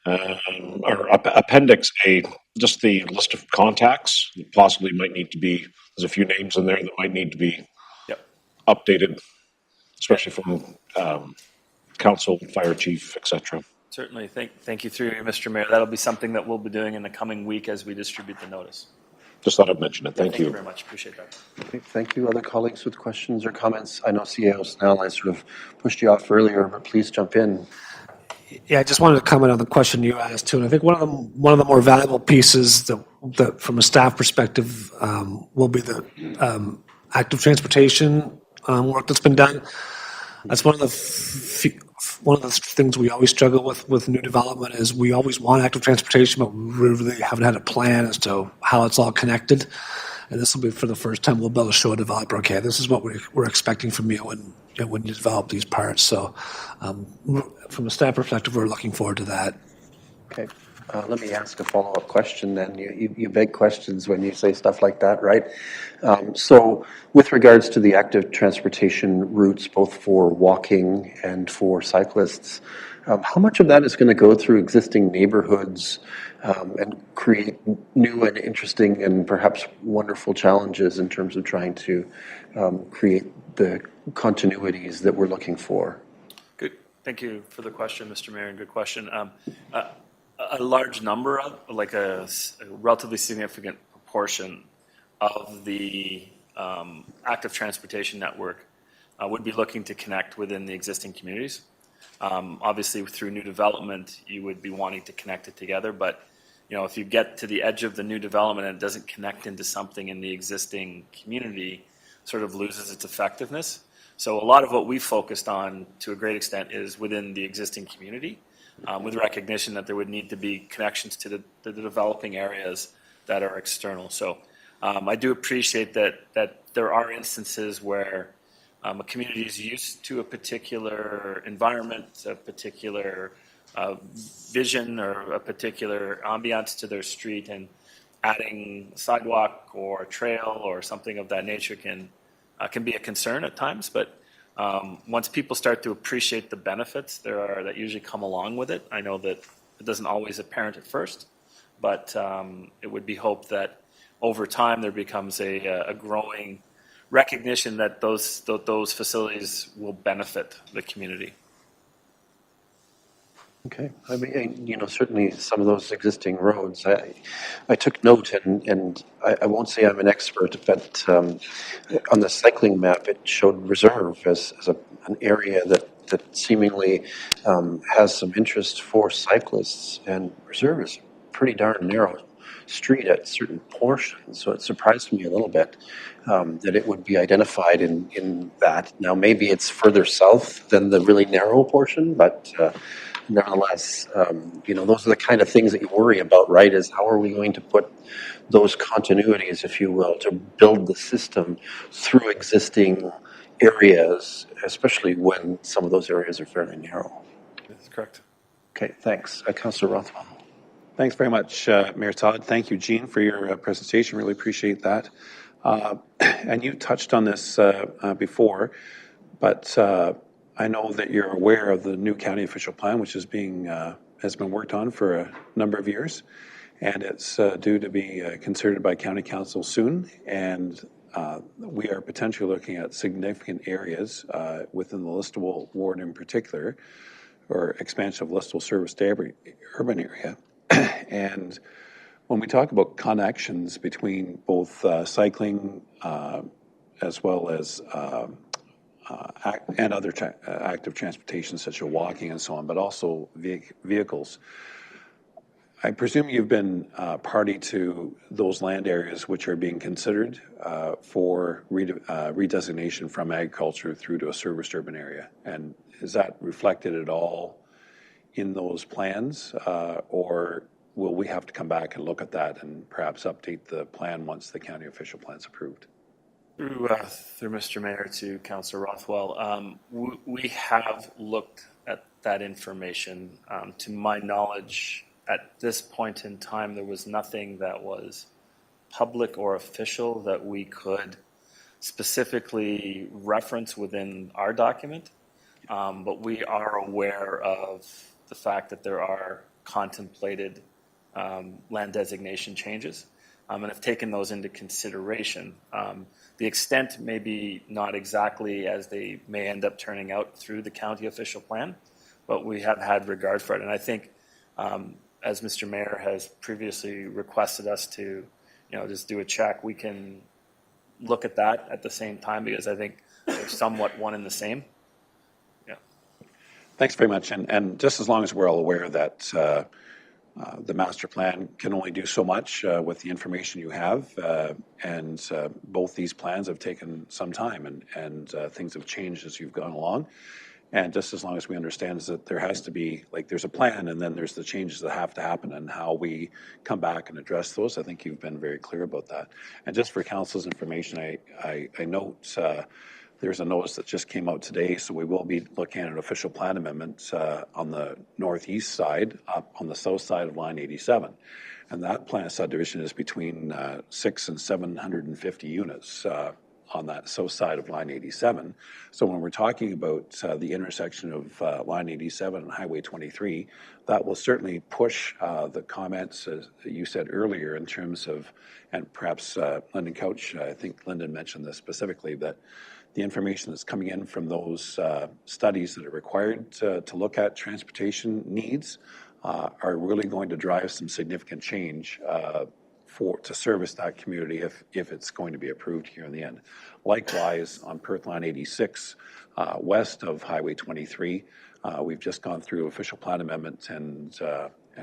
or appendix A, just the list of contacts that possibly might need to be, there's a few names in there that might need to be updated, especially from council, fire chief, etc. Certainly. Thank you through you, Mr. Mayor. That'll be something that we'll be doing in the coming week as we distribute the notice. Just thought I'd mention it. Thank you. Thank you very much. Appreciate that. Okay, thank you. Other colleagues with questions or comments? I know CEO Snell, I sort of pushed you off earlier, but please jump in. Yeah, I just wanted to comment on the question you asked too. And I think one of the more valuable pieces that from a staff perspective will be the active transportation work that's been done. That's one of the things we always struggle with new development is we always want active transportation, but we really haven't had a plan as to how it's all connected. and this will be for the first time we'll be able to show a developer, okay, this is what we're expecting from you when you develop these parts. So from a staff perspective, we're looking forward to that. Okay. Let me ask a follow-up question then. You beg questions when you say stuff like that, right? So with regards to the active transportation routes, both for walking and for cyclists, how much of that is going to go through existing neighborhoods and create new and interesting and perhaps wonderful challenges in terms of trying to create the continuities that we're looking for? Good. Thank you for the question, Mr. Mayor, and good question. A large number of, like a relatively significant proportion of the active transportation network would be looking to connect within the existing communities. Obviously, through new development, you would be wanting to connect it together, but if you get to the edge of the new development and it doesn't connect into something in the existing community, sort of loses its effectiveness. So a lot of what we focused on to a great extent is within the existing community, with recognition that there would need to be connections to the developing areas that are external. So I do appreciate that there are instances where a community is used to a particular environment, a particular vision, or a particular ambiance to their street, and adding a sidewalk or a trail or something of that nature can be a concern at times. But once people start to appreciate the benefits that usually come along with it, I know that it doesn't always apparent at first, but it would be hoped that over time there becomes a growing recognition that those facilities will benefit the community. Okay. I mean, certainly some of those existing roads, I took note, and I won't say I'm an expert, but on the cycling map, it showed Reserve as an area that seemingly has some interest for cyclists, and Reserve is a pretty darn narrow street at certain portions, so it surprised me a little bit that it would be identified in that. Now, maybe it's further south than the really narrow portion, but nevertheless, those are the kind of things that you worry about, right? Is how are we going to put those continuities, if you will, to build the system through existing areas, especially when some of those areas are fairly narrow. That's correct. Okay, thanks. Councillor Rothwell. Thanks very much, Mayor Todd. Thank you, Jean, for your presentation. Really appreciate that. And you touched on this before, but I know that you're aware of the new county official plan, which has been worked on for a number of years, and it's due to be considered by county council soon. And we are potentially looking at significant areas within the listable ward in particular, or expansion of listable service to every urban area. And when we talk about connections between both cycling as well as and other active transportation such as walking and so on, but also vehicles, I presume you've been party to those land areas which are being considered for redesignation from agriculture through to a serviced urban area. And is that reflected at all in those plans, or will we have to come back and look at that and perhaps update the plan once the county official plan is approved? Through Mr. Mayor to Councillor Rothwell, we have looked at that information. To my knowledge, at this point in time, there was nothing that was public or official that we could specifically reference within our document, but we are aware of the fact that there are contemplated land designation changes, and have taken those into consideration. The extent may be not exactly as they may end up turning out through the county official plan, but we have had regard for it. And I think, as Mr. Mayor has previously requested us to, just do a check, we can look at that at the same time, because I think they're somewhat one and the same. Yeah. Thanks very much. And just as long as we're all aware that the master plan can only do so much with the information you have, and both these plans have taken some time, and things have changed as you've gone along. And just as long as we understand is that there has to be, like, there's a plan and then there's the changes that have to happen and how we come back and address those. I think you've been very clear about that. And just for council's information, I note there's a notice that just came out today, so we will be looking at an official plan amendment on the northeast side, up on the south side of line 87. And that plan subdivision is between 600 and 750 units on that south side of line 87. So when we're talking about the intersection of line 87 and Highway 23, that will certainly push the comments, as you said earlier, in terms of, and perhaps Lyndon Couch, I think Lyndon mentioned this specifically, that the information that's coming in from those studies that are required to look at transportation needs are really going to drive some significant change to service that community if it's going to be approved here in the end. Likewise, on Perth Line 86, west of Highway 23, we've just gone through official plan amendment and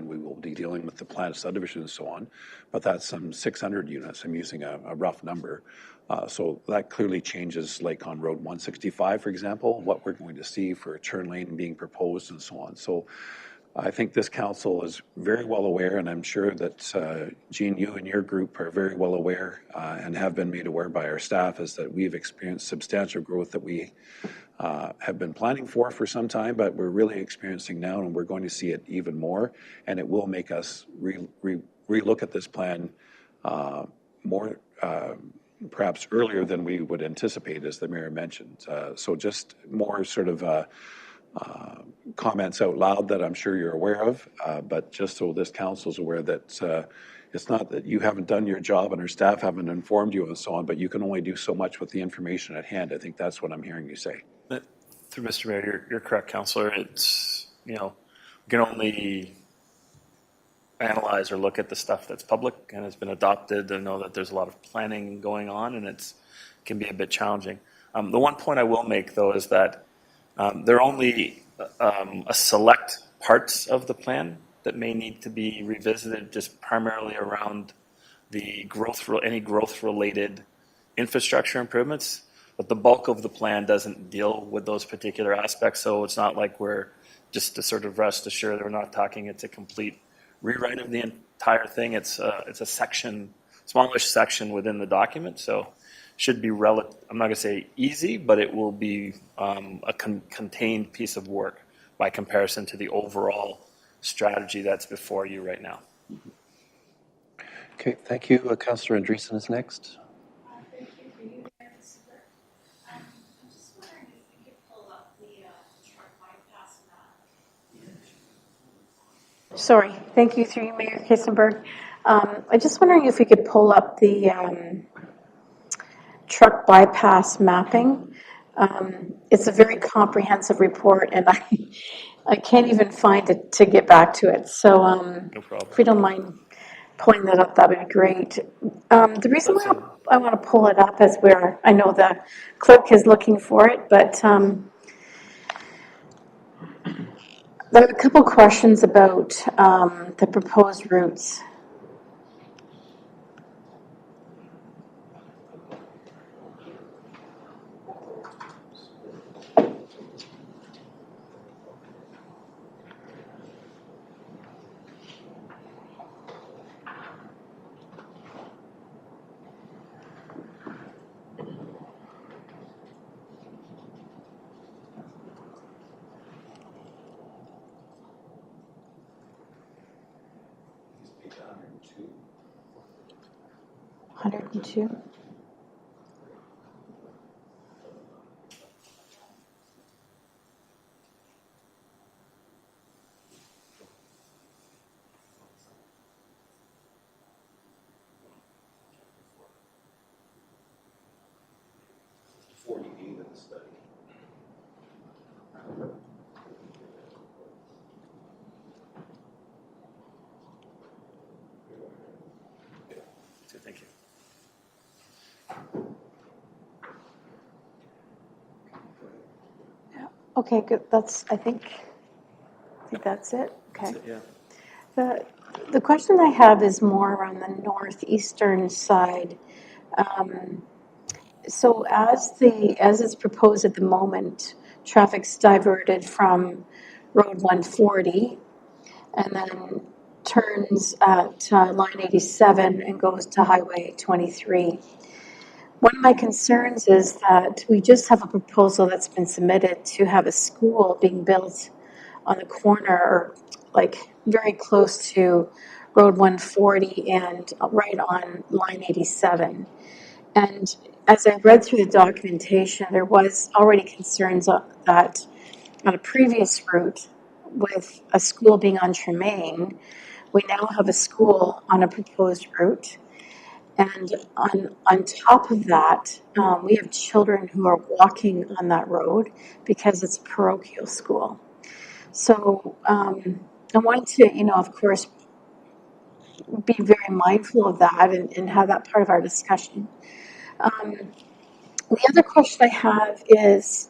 we will be dealing with the plan subdivision and so on, but that's some 600 units. I'm using a rough number. So that clearly changes, like on Road 165, for example, what we're going to see for a turn lane being proposed and so on. So I think this council is very well aware, and I'm sure that, Jean, you and your group are very well aware and have been made aware by our staff, is that we've experienced substantial growth that we have been planning for some time, but we're really experiencing now, and we're going to see it even more, and it will make us re-look at this plan more perhaps earlier than we would anticipate, as the mayor mentioned. So just more sort of comments out loud that I'm sure you're aware of, but just so this council's aware that it's not that you haven't done your job and our staff haven't informed you and so on, but you can only do so much with the information at hand. I think that's what I'm hearing you say. Through Mr. Mayor, you're correct, Councillor. It's, we can only analyze or look at the stuff that's public and has been adopted. I know that there's a lot of planning going on and it can be a bit challenging. The one point I will make, though, is that there are only a select parts of the plan that may need to be revisited, just primarily around the any growth-related infrastructure improvements. But the bulk of the plan doesn't deal with those particular aspects, so it's not like we're just to sort of rest assured that we're not talking. It's a complete rewrite of the entire thing. It's a section, smallish section within the document, so should be I'm not going to say easy, but it will be a contained piece of work by comparison to the overall strategy that's before you right now. Okay, thank you. Councillor Andreessen is next. Thank you for you, Mayor. I'm just wondering if we could pull up the truck bypass map. Sorry, thank you through you, Mayor Kissenberg. I'm just wondering if we could pull up the truck bypass mapping. It's a very comprehensive report, and I can't even find it to get back to it. So No problem. if we don't mind pulling that up, that would be great. The reason why I want to pull it up is I know the clerk is looking for it, but there are a couple questions about the proposed routes. Page 102. 102. Thank you. Okay, good. I think that's it. Okay. Yeah. The question I have is more around the northeastern side. So as it's proposed at the moment, traffic's diverted from Road 140 and then turns at line 87 and goes to Highway 23. One of my concerns is that we just have a proposal that's been submitted to have a school being built on the corner, or like very close to Road 140 and right on line 87. And as I read through the documentation, there was already concerns that on a previous route with a school being on Tremaine, we now have a school on a proposed route. And on top of that, we have children who are walking on that road because it's a parochial school. So I wanted to, of course, be very mindful of that and have that part of our discussion. The other question I have is,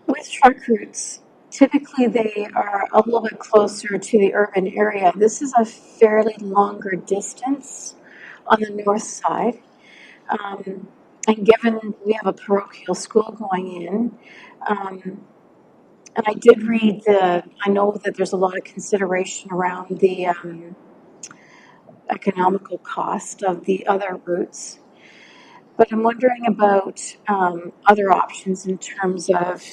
with truck routes, typically they are a little bit closer to the urban area. This is a fairly longer distance on the north side. And given we have a parochial school going in, and I did read I know that there's a lot of consideration around the economical cost of the other routes. But I'm wondering about other options in terms of,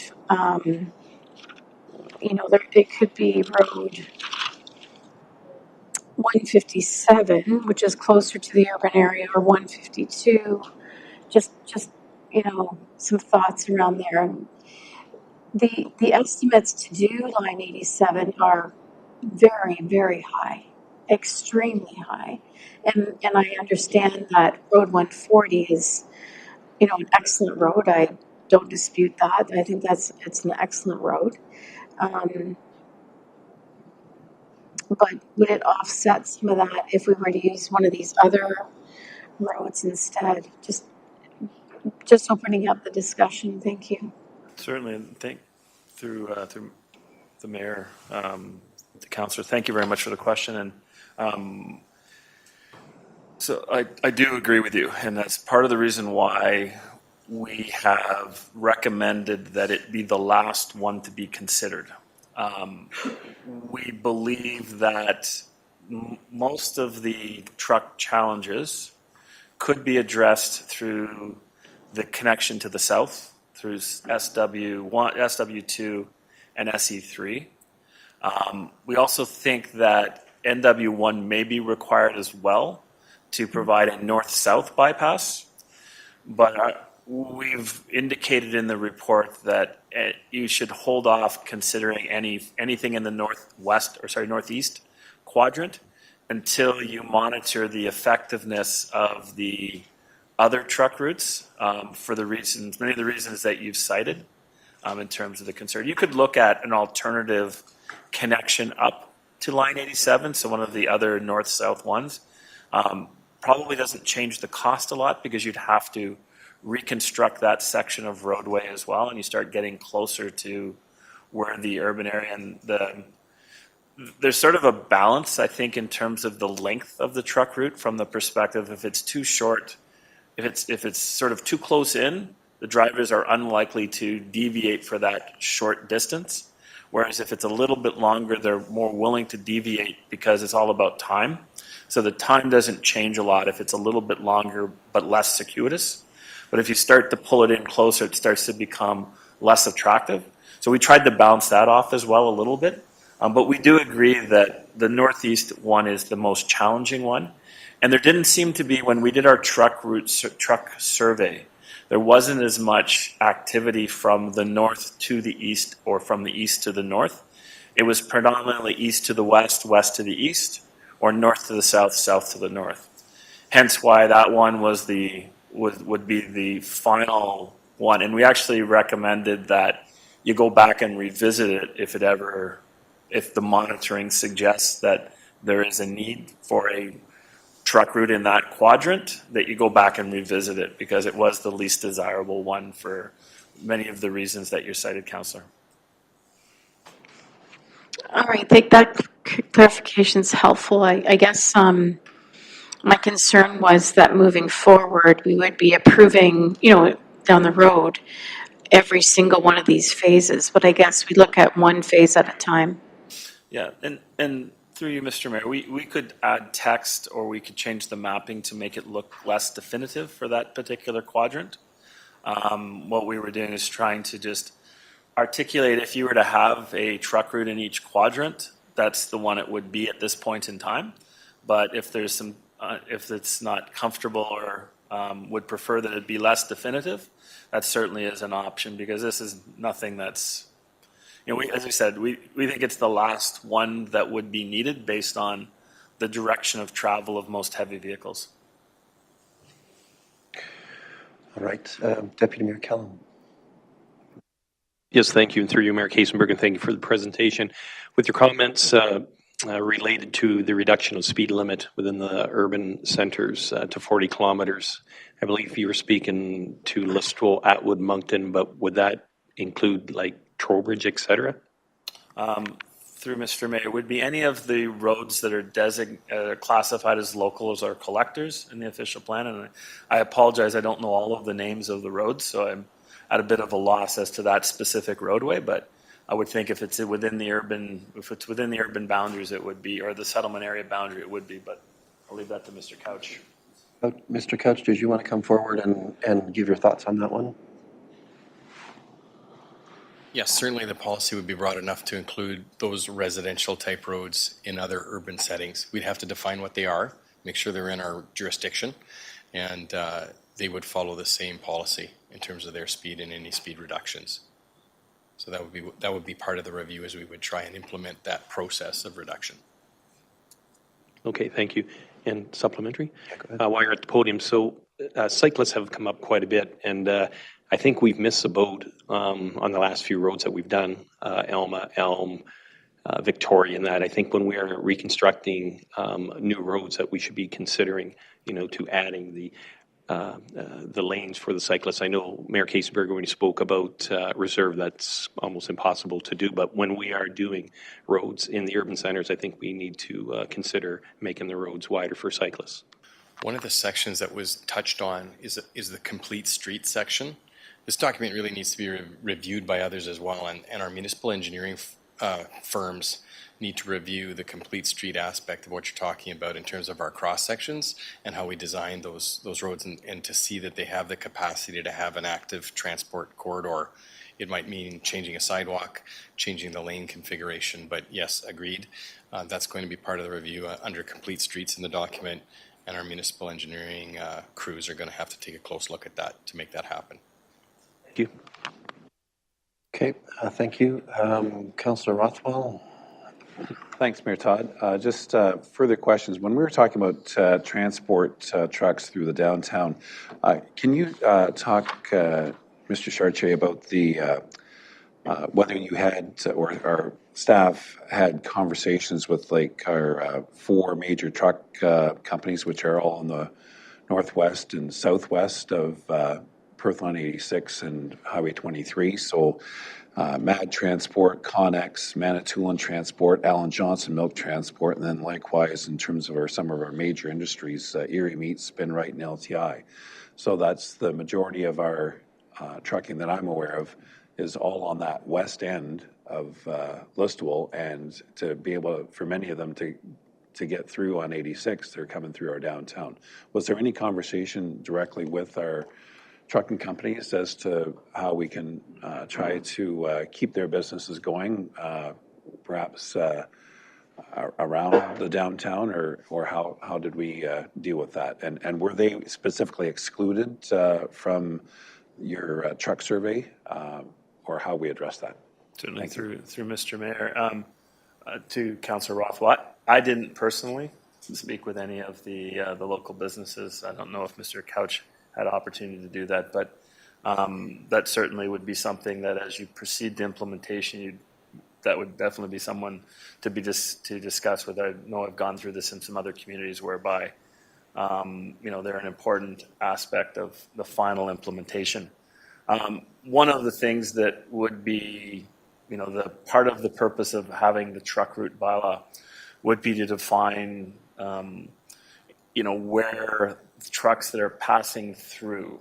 it could be Road 157, which is closer to the urban area, or 152. Just some thoughts around there. The estimates to do line 87 are very, very high, extremely high. And I understand that Road 140 is, an excellent road. I don't dispute that. I think it's an excellent road. But would it offset some of that if we were to use one of these other roads instead? Just opening up the discussion. Thank you. Certainly, through the mayor, the councillor. Thank you very much for the question, and so I do agree with you, and that's part of the reason why we have recommended that it be the last one to be considered. We believe that most of the truck challenges could be addressed through the connection to the south, through SW1, SW2, and SE3. We also think that NW1 may be required as well to provide a north-south bypass, but we've indicated in the report that you should hold off considering anything in the northeast quadrant until you monitor the effectiveness of the other truck routes for many of the reasons that you've cited in terms of the concern. You could look at an alternative connection up to line 87, so one of the other north-south ones. Probably doesn't change the cost a lot because you'd have to reconstruct that section of roadway as well, and you start getting closer to where the urban area and there's sort of a balance, I think, in terms of the length of the truck route from the perspective if it's too short, if it's sort of too close in, the drivers are unlikely to deviate for that short distance. Whereas if it's a little bit longer, they're more willing to deviate because it's all about time. So the time doesn't change a lot if it's a little bit longer but less circuitous. But if you start to pull it in closer, it starts to become less attractive. So we tried to balance that off as well a little bit. But we do agree that the northeast one is the most challenging one. And there didn't seem to be, when we did our truck survey, there wasn't as much activity from the north to the east or from the east to the north. It was predominantly east to the west, west to the east, or north to the south, south to the north. Hence why that one would be the final one. And we actually recommended that you go back and revisit it if the monitoring suggests that there is a need for a truck route in that quadrant, that you go back and revisit it because it was the least desirable one for many of the reasons that you cited, Councillor. All right, I think that clarification is helpful. I guess my concern was that moving forward, we would be approving, down the road, every single one of these phases, but I guess we look at one phase at a time. Yeah, and through you, Mr. Mayor, we could add text or we could change the mapping to make it look less definitive for that particular quadrant. What we were doing is trying to just articulate if you were to have a truck route in each quadrant, that's the one it would be at this point in time. But if there's some, if it's not comfortable or would prefer that it be less definitive, that certainly is an option because this is nothing that's, you know, as we said, we think it's the last one that would be needed based on the direction of travel of most heavy vehicles. All right, Deputy Mayor Kellum. Yes, thank you. And through you, Mayor Kasenberg, and thank you for the presentation. With your comments related to the reduction of speed limit within the urban centers to 40 kilometers, I believe you were speaking to Listowel, Atwood, Moncton, but would that include like Trowbridge, et cetera? Through Mr. Mayor, would be any of the roads that are classified as locals or collectors in the official plan. And I apologize, I don't know all of the names of the roads, so I'm at a bit of a loss as to that specific roadway. But I would think if it's within the urban boundaries, it would be, or the settlement area boundary, it would be. But I'll leave that to Mr. Couch. Mr. Couch, did you want to come forward and give your thoughts on that one? Yes, certainly the policy would be broad enough to include those residential type roads in other urban settings. We'd have to define what they are, make sure they're in our jurisdiction, and they would follow the same policy in terms of their speed and any speed reductions. So that would be part of the review as we would try and implement that process of reduction. Okay, thank you. And supplementary? Yeah, while you're at the podium, so cyclists have come up quite a bit, and I think we've missed the boat on the last few roads that we've done, Elm, Victoria, and that. I think when we are reconstructing new roads that we should be considering, to adding the lanes for the cyclists. I know Mayor Kasenberger, when he spoke about reserve, that's almost impossible to do. But when we are doing roads in the urban centers, I think we need to consider making the roads wider for cyclists. One of the sections that was touched on is the complete street section. This document really needs to be reviewed by others as well, and our municipal engineering firms need to review the complete street aspect of what you're talking about in terms of our cross sections and how we design those roads and to see that they have the capacity to have an active transport corridor. It might mean changing a sidewalk, changing the lane configuration, but yes, agreed. That's going to be part of the review under complete streets in the document, and our municipal engineering crews are going to have to take a close look at that to make that happen. Thank you. Okay, thank you. Councillor Rothwell. Thanks, Mayor Todd. Just further questions. When we were talking about transport trucks through the downtown, can you talk, Mr. Chartier, about the whether you had or our staff had conversations with like our 4 major truck companies, which are all in the northwest and southwest of Perth Line 86 and Highway 23. So MAD Transport, Connex, Manitoulin Transport, Allen Johnson Milk Transport, and then likewise in terms of some of our major industries, Erie Meat, Spinrite, and LTI. So that's the majority of our trucking that I'm aware of is all on that west end of Listowel, and to be able for many of them to get through on 86, they're coming through our downtown. Was there any conversation directly with our trucking companies as to how we can try to keep their businesses going, perhaps around the downtown, or how did we deal with that? And were they specifically excluded from your truck survey, or how we address that? Certainly through Mr. Mayor. To Councillor Rothwell, I didn't personally speak with any of the local businesses. I don't know if Mr. Couch had opportunity to do that, but that certainly would be something that as you proceed to implementation, that would definitely be someone to discuss with. I know I've gone through this in some other communities whereby they're an important aspect of the final implementation. One of the things that would be, the part of the purpose of having the truck route bylaw would be to define, where the trucks that are passing through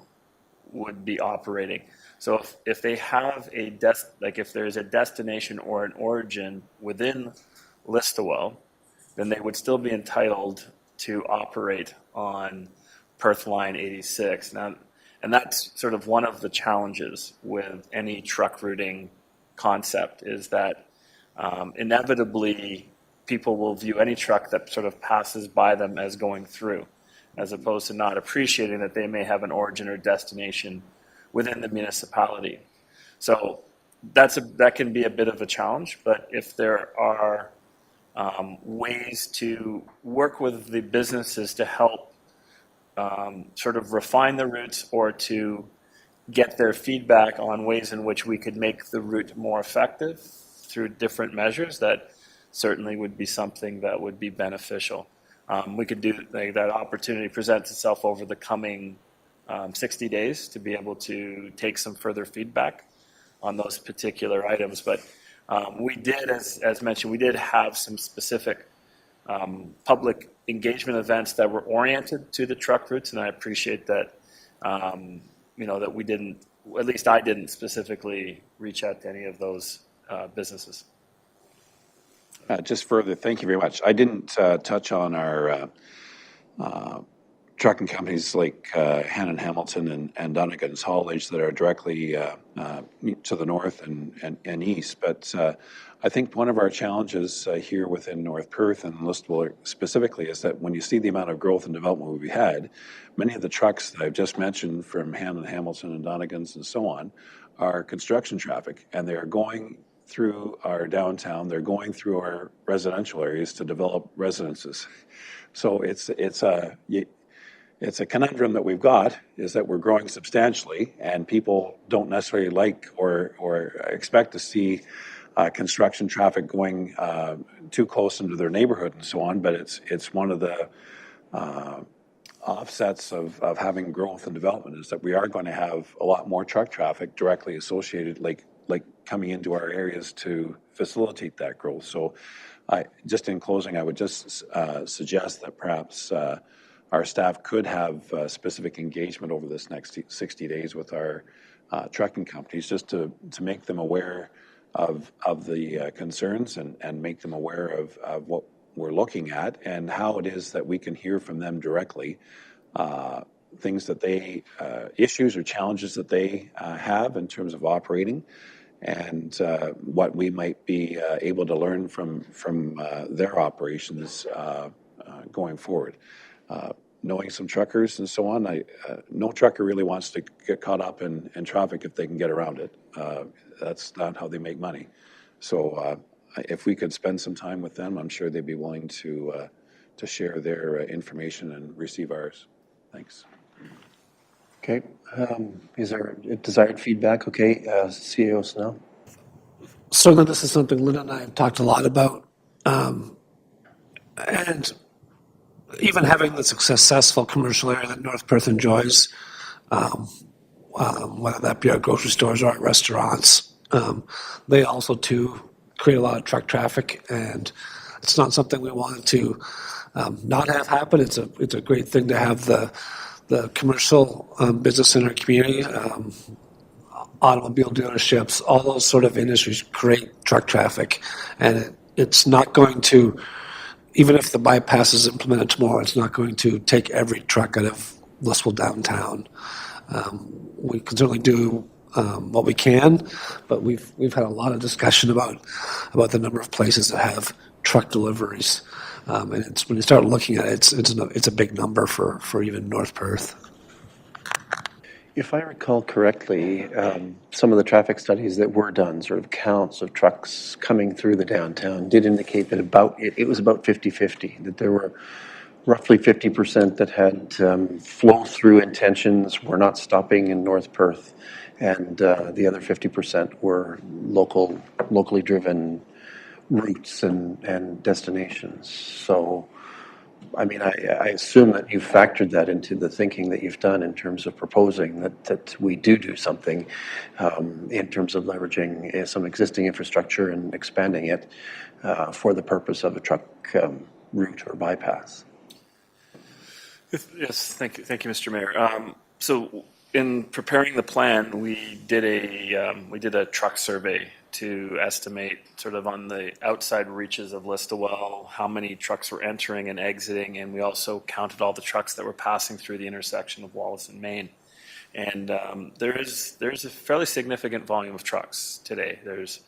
would be operating. So if they have if there's a destination or an origin within Listowel, then they would still be entitled to operate on Perth Line 86. Now, and that's sort of one of the challenges with any truck routing concept is that inevitably people will view any truck that sort of passes by them as going through, as opposed to not appreciating that they may have an origin or destination within the municipality. So that can be a bit of a challenge, but if there are ways to work with the businesses to help sort of refine the routes or to get their feedback on ways in which we could make the route more effective through different measures, that certainly would be something that would be beneficial. We could do that opportunity presents itself over the coming 60 days to be able to take some further feedback on those particular items. But we did, as mentioned, we did have some specific public engagement events that were oriented to the truck routes, and I appreciate that, that we didn't, at least I didn't specifically reach out to any of those businesses. Just further, thank you very much. I didn't touch on our trucking companies like Hannon Hamilton and Dunnigan's haulage that are directly to the north and east. But I think one of our challenges here within North Perth and Listowel specifically is that when you see the amount of growth and development we've had, many of the trucks that I've just mentioned from Hannon Hamilton and Dunnigan's and so on are construction traffic, and they're going through our downtown, they're going through our residential areas to develop residences. So it's a conundrum that we've got, is that we're growing substantially and people don't necessarily like or expect to see construction traffic going too close into their neighborhood and so on, but it's one of the offsets of having growth and development is that we are going to have a lot more truck traffic directly associated, like coming into our areas to facilitate that growth. So just in closing, I would just suggest that perhaps our staff could have specific engagement over this next 60 days with our trucking companies, just to make them aware of the concerns and make them aware of what we're looking at and how it is that we can hear from them directly, things that they, issues or challenges that they have in terms of operating, and what we might be able to learn from their operations going forward. Knowing some truckers and so on, no trucker really wants to get caught up in traffic if they can get around it. That's not how they make money. So if we could spend some time with them, I'm sure they'd be willing to share their information and receive ours. Thanks. Okay. Is there desired feedback? Okay. CEO Snell. Certainly, this is something Lynn and I have talked a lot about. And even having the successful commercial area that North Perth enjoys, whether that be our grocery stores or our restaurants, they also too create a lot of truck traffic, and it's not something we want to not have happen. It's a great thing to have the commercial business in our community. Automobile dealerships, all those sort of industries create truck traffic, and it's not going to, even if the bypass is implemented tomorrow, it's not going to take every truck out of Listowel downtown. We can certainly do what we can, but we've had a lot of discussion about the number of places that have truck deliveries, and it's, when you start looking at it, it's a big number for even North Perth. If I recall correctly, some of the traffic studies that were done, sort of counts of trucks coming through the downtown, did indicate that it was about 50-50, that there were roughly 50% that had flow-through intentions, were not stopping in North Perth, and the other 50% were locally driven routes and destinations. So, I mean, I assume that you've factored that into the thinking that you've done in terms of proposing that we do something in terms of leveraging some existing infrastructure and expanding it for the purpose of a truck route or bypass. Yes, thank you, Mr. Mayor. So in preparing the plan, we did a truck survey to estimate sort of on the outside reaches of Listowel how many trucks were entering and exiting, and we also counted all the trucks that were passing through the intersection of Wallace and Main. And there's a fairly significant volume of trucks today. There's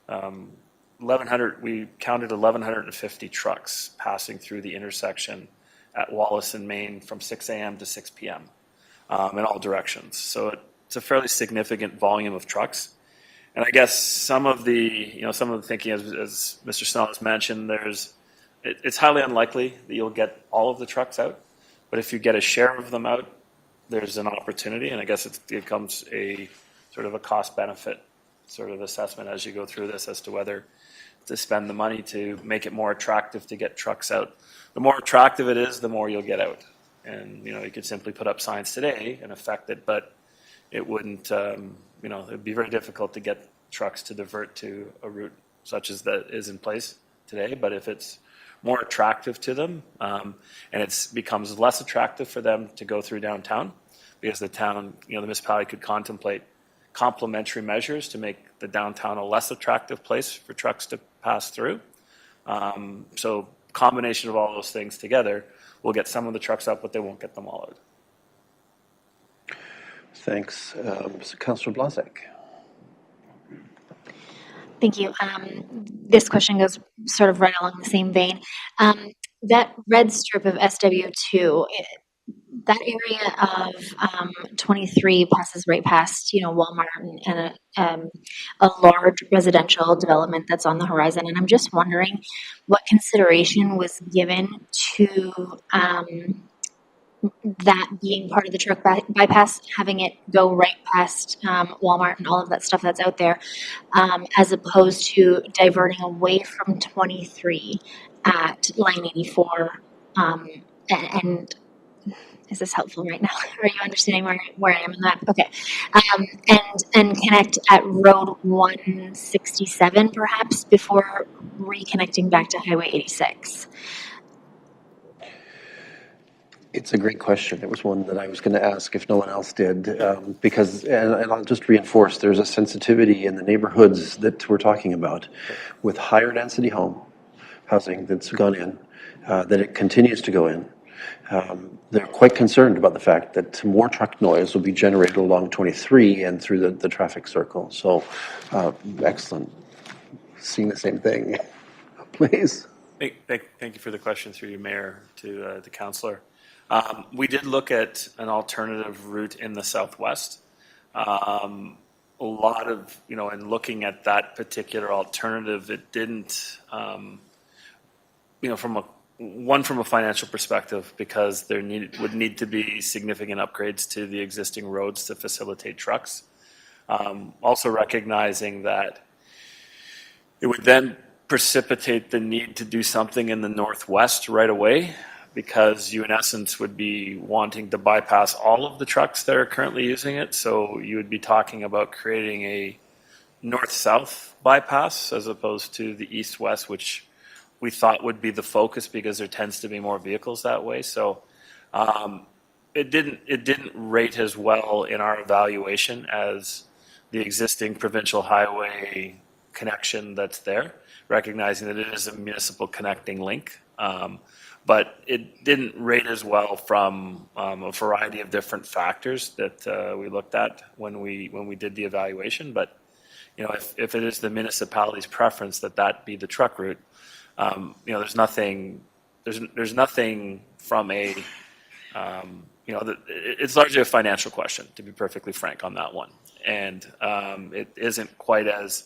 1,100. We counted 1,150 trucks passing through the intersection at Wallace and Main from 6 a.m. to 6 p.m. In all directions. So it's a fairly significant volume of trucks. And I guess some of the thinking, as Mr. Snell has mentioned, it's highly unlikely that you'll get all of the trucks out. But if you get a share of them out, there's an opportunity. And I guess it becomes a sort of a cost benefit sort of assessment as you go through this as to whether to spend the money to make it more attractive to get trucks out. The more attractive it is, the more you'll get out. And, you could simply put up signs today and affect it, but it wouldn't, it'd be very difficult to get trucks to divert to a route such as that is in place today. But if it's more attractive to them, and it becomes less attractive for them to go through downtown, because the town, the municipality could contemplate complementary measures to make the downtown a less attractive place for trucks to pass through. So combination of all those things together, we'll get some of the trucks up, but they won't get them all out. Thanks. Councillor Blazek. Thank you. This question goes sort of right along the same vein. That red strip of SW2, that area of 23 passes right past, Walmart and a large residential development that's on the horizon. And I'm just wondering what consideration was given to that being part of the truck bypass, having it go right past Walmart and all of that stuff that's out there, as opposed to diverting away from 23 at line 84. And is this helpful right now? Are you understanding where I am in that? Okay. And connect at Road 167 perhaps before reconnecting back to Highway 86? It's a great question. It was one that I was going to ask if no one else did, because, and I'll just reinforce, there's a sensitivity in the neighborhoods that we're talking about with higher density housing that's gone in, that it continues to go in. They're quite concerned about the fact that more truck noise will be generated along 23 and through the traffic circle. So, excellent. Seeing the same thing. Please. Thank you for the question through your mayor to the councillor. We did look at an alternative route in the southwest. A lot of, in looking at that particular alternative, it didn't, from a financial perspective, because there would need to be significant upgrades to the existing roads to facilitate trucks. Also recognizing that it would then precipitate the need to do something in the northwest right away, because you in essence would be wanting to bypass all of the trucks that are currently using it. So you would be talking about creating a north-south bypass as opposed to the east-west, which we thought would be the focus because there tends to be more vehicles that way. So it didn't rate as well in our evaluation as the existing provincial highway connection that's there, recognizing that it is a municipal connecting link. But it didn't rate as well from a variety of different factors that we looked at when we did the evaluation. But if it is the municipality's preference that be the truck route, there's nothing from a it's largely a financial question, to be perfectly frank on that one, and it isn't quite as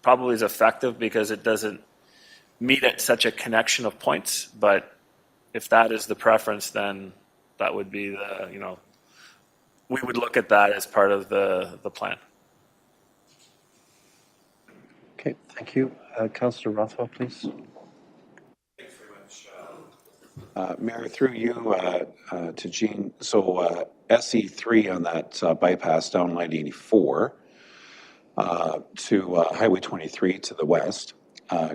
probably as effective because it doesn't meet at such a connection of points. But if that is the preference, then that would be we would look at that as part of the plan. Okay, thank you. Councillor Rothwell, please. Thanks very much. Mayor, through you to Jean. So SE3 on that bypass down line 84 to Highway 23 to the west.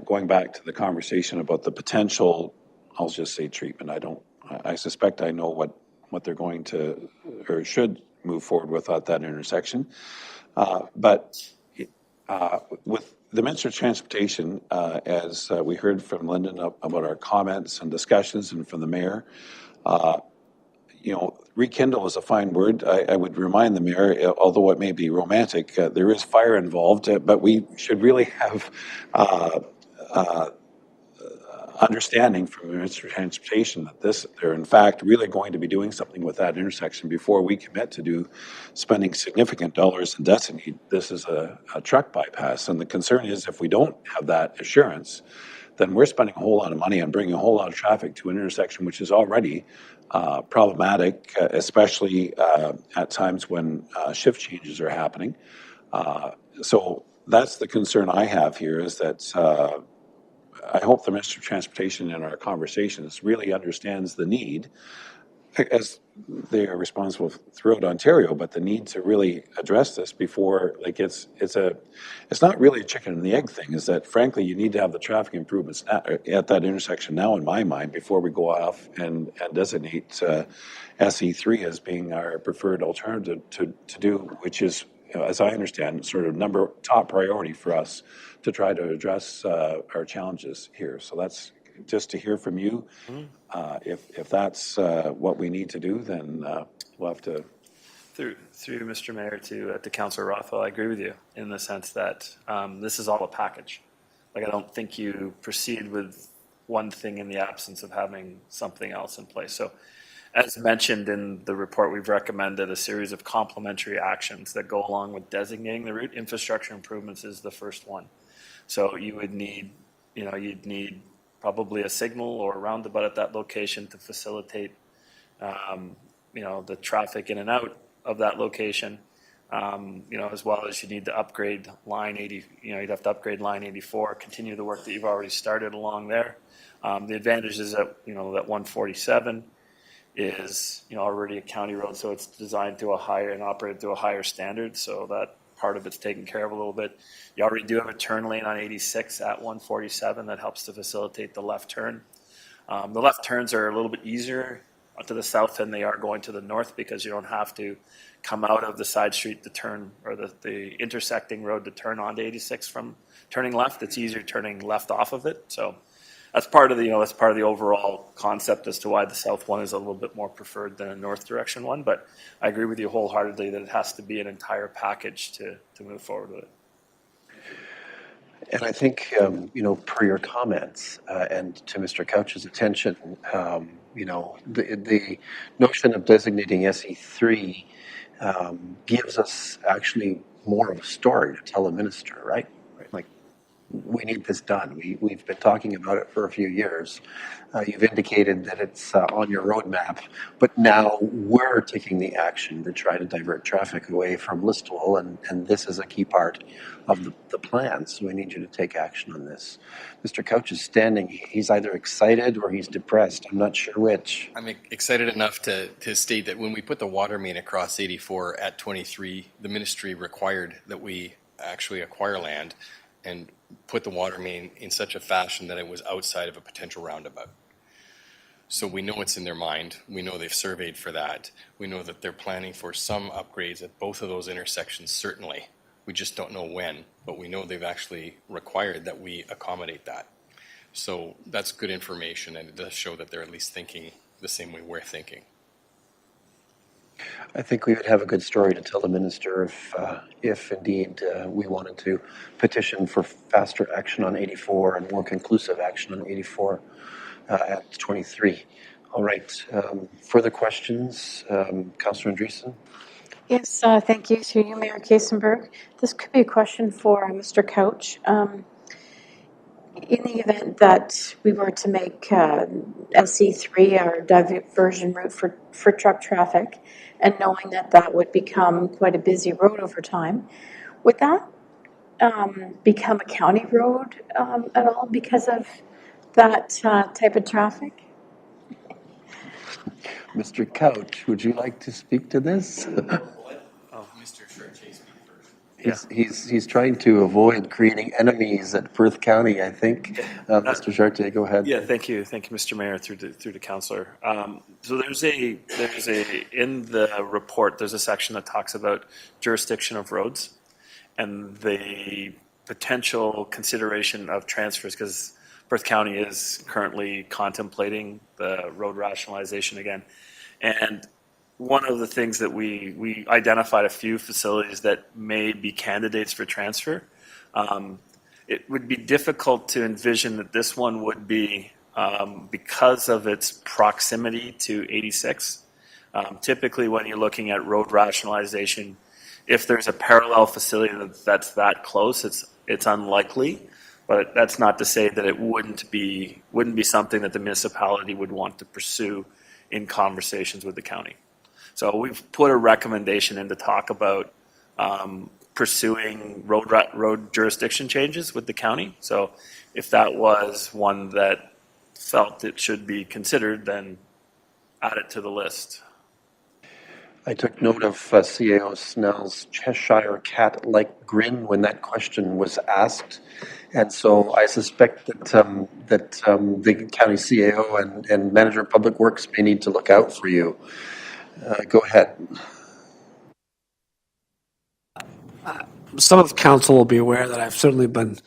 Going back to the conversation about the potential, I'll just say treatment. I suspect I know what they're going to or should move forward with at that intersection. But with the Minister of Transportation, as we heard from Lyndon about our comments and discussions and from the Mayor, rekindle is a fine word. I would remind the Mayor, although it may be romantic, there is fire involved, but we should really have understanding from the Minister of Transportation that they're in fact really going to be doing something with that intersection before we commit to spending significant dollars and designate this as a truck bypass. And the concern is if we don't have that assurance, then we're spending a whole lot of money on bringing a whole lot of traffic to an intersection which is already problematic, especially at times when shift changes are happening. So that's the concern I have here, is that I hope the Minister of Transportation in our conversations really understands the need, as they are responsible throughout Ontario, but the need to really address this before, like, it's not really a chicken and the egg thing. Is that frankly you need to have the traffic improvements at that intersection now, in my mind, before we go off and designate SE3 as being our preferred alternative to do, which is, as I understand, sort of top priority for us to try to address our challenges here. So that's just to hear from you. If that's what we need to do, then we'll have to. Through Mr. Mayor to Councillor Rothwell, I agree with you in the sense that this is all a package. Like, I don't think you proceed with one thing in the absence of having something else in place. So, as mentioned in the report, we've recommended a series of complementary actions that go along with designating the route. Infrastructure improvements is the first one. So you would need, you'd need probably a signal or a roundabout at that location to facilitate, the traffic in and out of that location. As well as you need to upgrade line 80. You'd have to upgrade line 84, continue the work that you've already started along there. The advantage is that that 147 is already a county road, so it's designed to a higher and operated to a higher standard. So that part of it's taken care of a little bit. You already do have a turn lane on 86 at 147 that helps to facilitate the left turn. The left turns are a little bit easier to the south than they are going to the north, because you don't have to come out of the side street to turn, or the intersecting road to turn onto 86 from turning left. It's easier turning left off of it. So that's part of the overall concept as to why the south one is a little bit more preferred than a north direction one. But I agree with you wholeheartedly that it has to be an entire package to move forward with it. And I think, per your comments and to Mr. Couch's attention, the notion of designating SE3 gives us actually more of a story to tell the minister, right? Like, we need this done. We've been talking about it for a few years. You've indicated that it's on your roadmap, but now we're taking the action to try to divert traffic away from Listowel, and this is a key part of the plan, so we need you to take action on this. Mr. Couch is standing. He's either excited or he's depressed. I'm not sure which. I'm excited enough to state that when we put the water main across 84 at 23, the ministry required that we actually acquire land and put the water main in such a fashion that it was outside of a potential roundabout. So we know it's in their mind. We know they've surveyed for that. We know that they're planning for some upgrades at both of those intersections, certainly. We just don't know when, but we know they've actually required that we accommodate that. So that's good information, and it does show that they're at least thinking the same way we're thinking. I think we would have a good story to tell the minister if indeed we wanted to petition for faster action on 84 and more conclusive action on 84 at 23. All right. Further questions? Councillor Andreessen? Yes, thank you to you, Mayor Kasenberg. This could be a question for Mr. Couch. In the event that we were to make SE3 our diversion route for truck traffic, and knowing that would become quite a busy road over time, would that become a county road at all because of that type of traffic? Mr. Couch, would you like to speak to this? Oh, Mr. Chartier, speak first. He's trying to avoid creating enemies at Perth County, I think. Mr. Jarte, go ahead. Yeah, thank you, Mr. Mayor, through the councillor. So there's a in the report. There's a section that talks about jurisdiction of roads and the potential consideration of transfers, because Perth County is currently contemplating the road rationalization again, and one of the things that we identified a few facilities that may be candidates for transfer. It would be difficult to envision that this one would be because of its proximity to 86. Typically, when you're looking at road rationalization, if there's a parallel facility that's that close, it's unlikely. But that's not to say that it wouldn't be something that the municipality would want to pursue in conversations with the county. So we've put a recommendation in to talk about pursuing road jurisdiction changes with the county. So if that was one that felt it should be considered, then add it to the list. I took note of CAO Snell's Cheshire cat-like grin when that question was asked, and so I suspect that the county CAO and manager of public works may need to look out for you. Go ahead. Some of the council will be aware that I've certainly been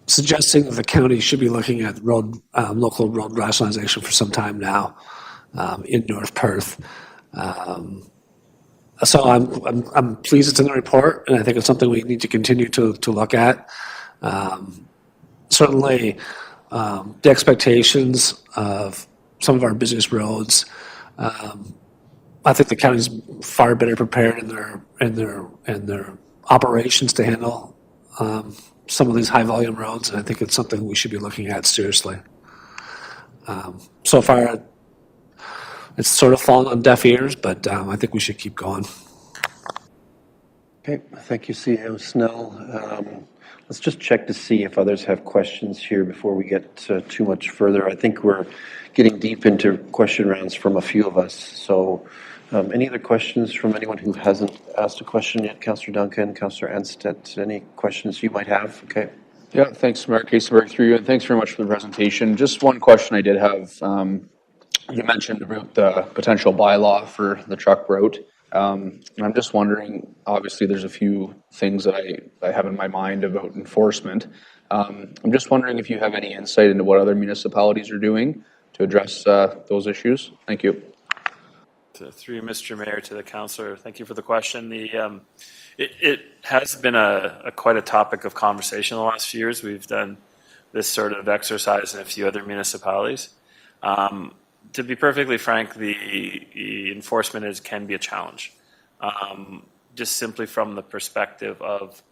suggesting that the county should be looking at local road rationalization for some time now in North Perth. So I'm pleased it's in the report, and I think it's something we need to continue to look at. Certainly, the expectations of some of our busiest roads. I think the county's far better prepared in their operations to handle some of these high volume roads, and I think it's something we should be looking at seriously. So far, it's sort of fallen on deaf ears, but I think we should keep going. Okay, thank you, CAO Snell. Let's just check to see if others have questions here before we get too much further. I think we're getting deep into question rounds from a few of us. So any other questions from anyone who hasn't asked a question yet? Councillor Duncan, Councillor Anstedt, any questions you might have? Okay. Yeah, thanks, Mayor Kaysenberg, through you, and thanks very much for the presentation. Just one question I did have. You mentioned about the potential bylaw for the truck route. And I'm just wondering, obviously there's a few things that I have in my mind about enforcement. I'm just wondering if you have any insight into what other municipalities are doing to address those issues. Thank you. Through you, Mr. Mayor, to the councillor, thank you for the question. It has been quite a topic of conversation in the last few years. We've done this sort of exercise in a few other municipalities. To be perfectly frank, the enforcement can be a challenge, just simply from the perspective of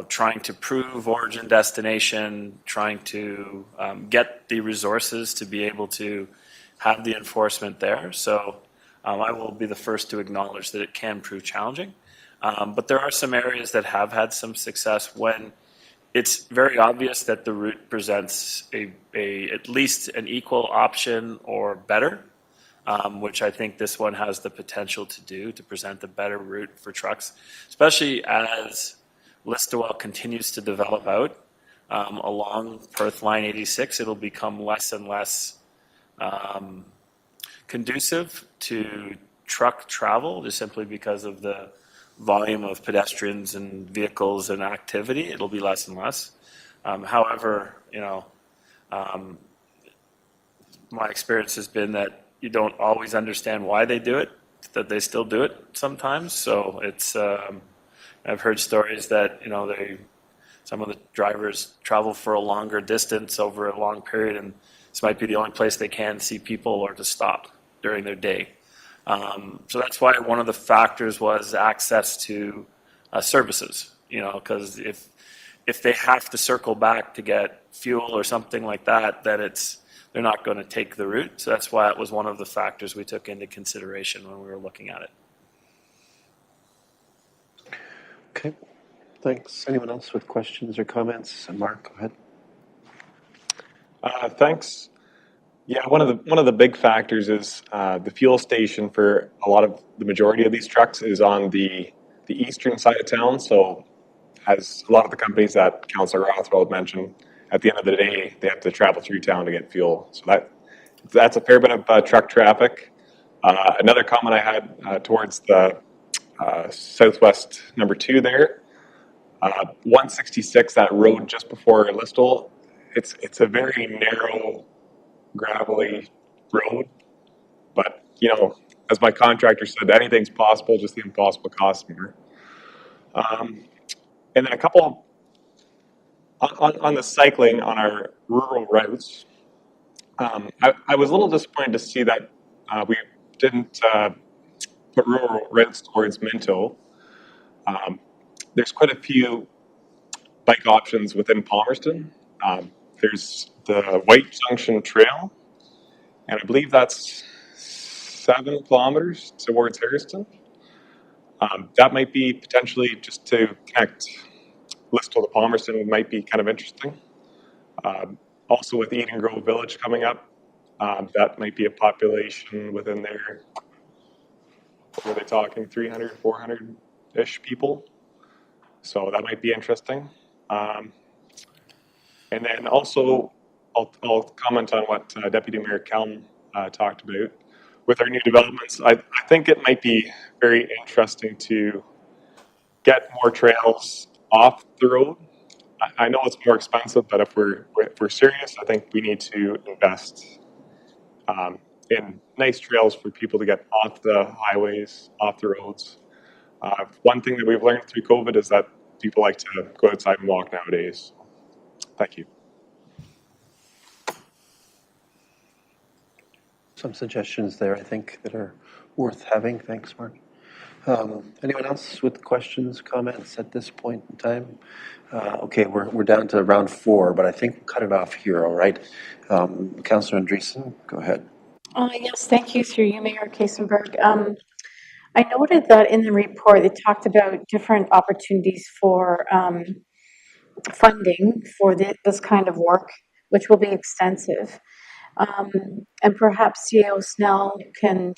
trying to prove origin destination, trying to get the resources to be able to have the enforcement there. So I will be the first to acknowledge that it can prove challenging. But there are some areas that have had some success when it's very obvious that the route presents at least an equal option or better, which I think this one has the potential to do, to present a better route for trucks, especially as Listowel continues to develop out along Perth Line 86. It'll become less and less conducive to truck travel, just simply because of the volume of pedestrians and vehicles and activity. It'll be less and less. However, my experience has been that you don't always understand why they do it, that they still do it sometimes. So it's I've heard stories that some of the drivers travel for a longer distance over a long period, and this might be the only place they can see people or to stop during their day. So that's why one of the factors was access to services, because if they have to circle back to get fuel or something like that, then they're not going to take the route. So that's why it was one of the factors we took into consideration when we were looking at it. Okay, thanks. Anyone else with questions or comments? Mark, go ahead. Thanks. Yeah, one of the big factors is the fuel station for a lot of the majority of these trucks is on the eastern side of town. So, as a lot of the companies that Councillor Rothwell mentioned, at the end of the day, they have to travel through town to get fuel. So that's a fair bit of truck traffic. Another comment I had towards the southwest number 2 there, 166, that road just before Listowel, it's a very narrow, gravelly road. But, as my contractor said, anything's possible, just the impossible costs more. And then a couple on the cycling on our rural routes. I was a little disappointed to see that we didn't put rural routes towards Minto. There's quite a few bike options within Palmerston. There's the White Junction Trail, and I believe that's 7 kilometers towards Harriston. That might be potentially just to connect Listowel to Palmerston might be kind of interesting. Also with Eden Grove Village coming up, that might be a population within there. What were they talking, 300, 400-ish people? So that might be interesting. And then also, I'll comment on what Deputy Mayor Kelm talked about. With our new developments, I think it might be very interesting to get more trails off the road. I know it's more expensive, but if we're serious, I think we need to invest in nice trails for people to get off the highways, off the roads. One thing that we've learned through COVID is that people like to go outside and walk nowadays. Thank you. Some suggestions there, I think, that are worth having. Thanks, Mark. Anyone else with questions, comments at this point in time? Okay, we're down to round 4, but I think we'll cut it off here, all right? Councillor Andreessen, go ahead. Yes, thank you through you, Mayor Kasenberg. I noted that in the report, they talked about different opportunities for funding for this kind of work, which will be extensive. And perhaps CAO Snell can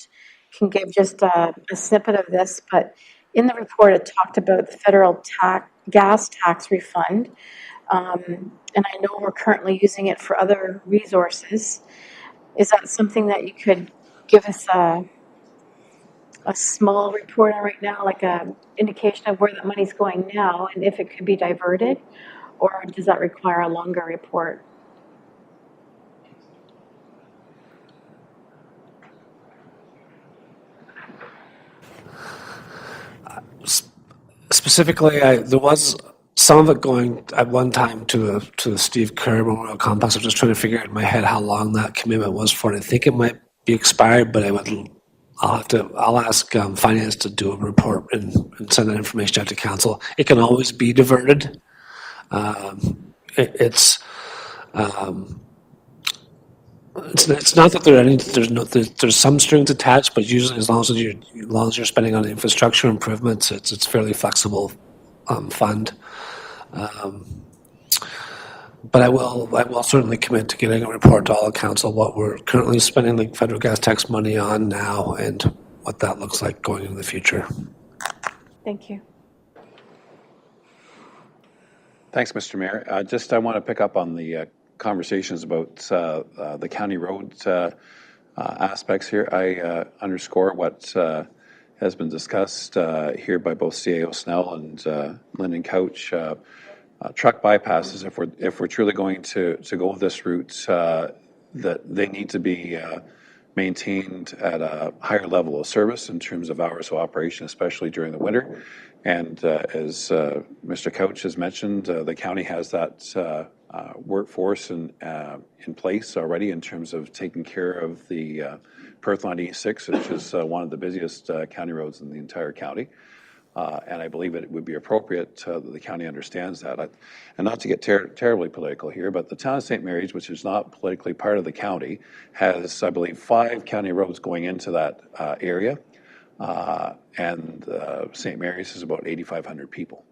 give just a snippet of this, but in the report it talked about the federal gas tax refund, and I know we're currently using it for other resources. Is that something that you could give us a small report on right now, like a indication of where that money's going now and if it could be diverted, or does that require a longer report? Specifically, there was some of it going at one time to the Steve Kerr Memorial Complex. I'm just trying to figure out in my head how long that commitment was for. And I think it might be expired, but I'll ask finance to do a report and send that information out to council. It can always be diverted. It's not that there's some strings attached, but usually as long as you're spending on infrastructure improvements, it's fairly flexible fund. But I will certainly commit to getting a report to all of council what we're currently spending the federal gas tax money on now and what that looks like going into the future. Thank you. Thanks, Mr. Mayor. I want to pick up on the conversations about the county road aspects here. I underscore what has been discussed here by both CAO Snell and Lyndon Couch. Truck bypasses, if we're truly going to go this route, that they need to be maintained at a higher level of service in terms of hours of operation, especially during the winter. And as Mr. Couch has mentioned, the county has that workforce in place already in terms of taking care of the Perth Line E6, which is one of the busiest county roads in the entire county. And I believe it would be appropriate that the county understands that. And not to get terribly political here, but the town of St. Mary's, which is not politically part of the county, has, I believe, 5 county roads going into that area. And St. Mary's is about 8,500 people.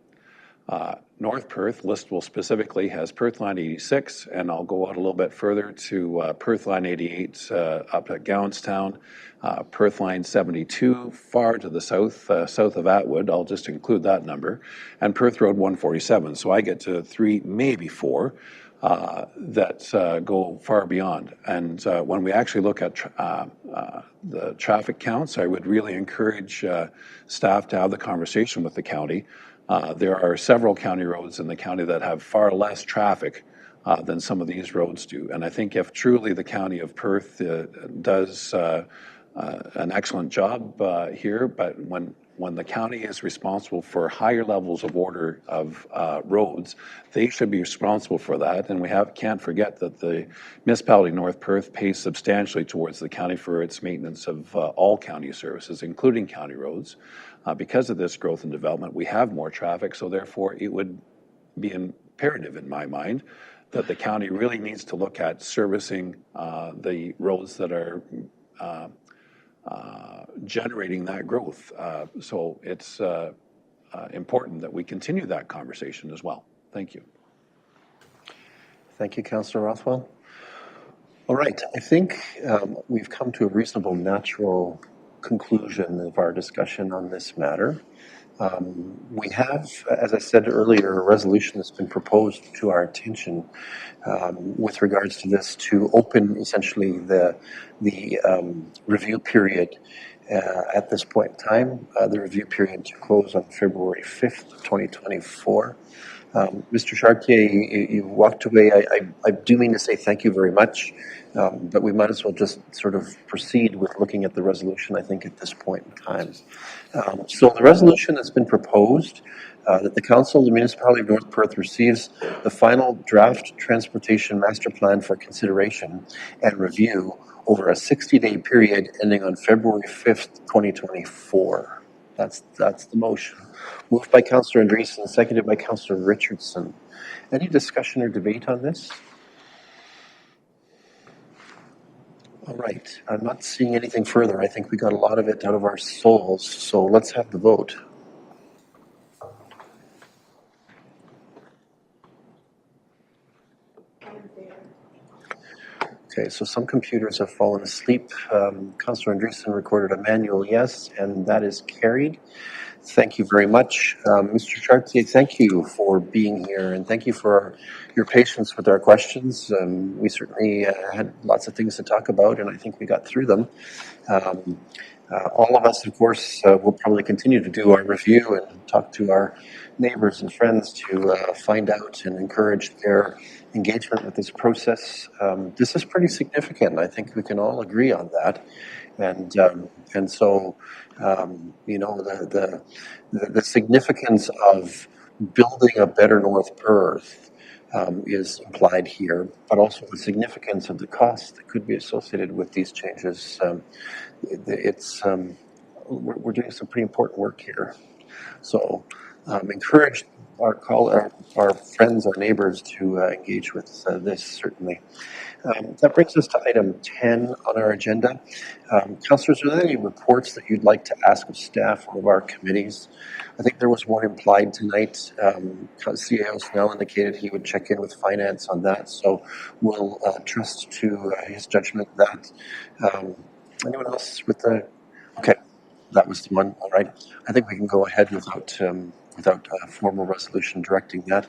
North Perth, listable specifically, has Perth Line 86, and I'll go out a little bit further to Perth Line 88 up at Gowanstown, Perth Line 72 far to the south, south of Atwood, I'll just include that number, and Perth Road 147. So I get to 3, maybe 4 that go far beyond. And when we actually look at the traffic counts, I would really encourage staff to have the conversation with the county. There are several county roads in the county that have far less traffic than some of these roads do. And I think if truly the county of Perth does an excellent job here, but when the county is responsible for higher levels of order of roads, they should be responsible for that. And we can't forget that the municipality of North Perth pays substantially towards the county for its maintenance of all county services, including county roads. Because of this growth and development, we have more traffic, so therefore it would be imperative in my mind that the county really needs to look at servicing the roads that are generating that growth. So it's important that we continue that conversation as well. Thank you. Thank you, Councillor Rothwell. All right, I think we've come to a reasonable, natural conclusion of our discussion on this matter. We have, as I said earlier, a resolution that's been proposed to our attention with regards to this to open essentially the review period at this point in time, the review period to close on February 5th, 2024. Mr. Chartier, you walked away. I do mean to say thank you very much, but we might as well just sort of proceed with looking at the resolution, I think, at this point in time. So the resolution that's been proposed, that the Council of the Municipality of North Perth receives the final draft transportation master plan for consideration and review over a 60-day period ending on February 5th, 2024. That's the motion. Moved by Councillor Andreessen, seconded by Councillor Richardson. Any discussion or debate on this? All right, I'm not seeing anything further. I think we got a lot of it out of our souls, so let's have the vote. Okay, so some computers have fallen asleep. Councillor Andreessen recorded a manual yes, and that is carried. Thank you very much. Mr. Chartier, thank you for being here, and thank you for your patience with our questions. We certainly had lots of things to talk about, and I think we got through them. All of us, of course, will probably continue to do our review and talk to our neighbors and friends to find out and encourage their engagement with this process. This is pretty significant. I think we can all agree on that. And so, you know, the significance of building a better North Perth is implied here, but also the significance of the costs that could be associated with these changes. We're doing some pretty important work here. So encourage our friends, our neighbors to engage with this, certainly. That brings us to item 10 on our agenda. Councillors, are there any reports that you'd like to ask of staff or of our committees? I think there was one implied tonight. CAO Snell indicated he would check in with finance on that, so we'll trust to his judgment that. Anyone else with the... Okay, that was the one. All right. I think we can go ahead without a formal resolution directing that.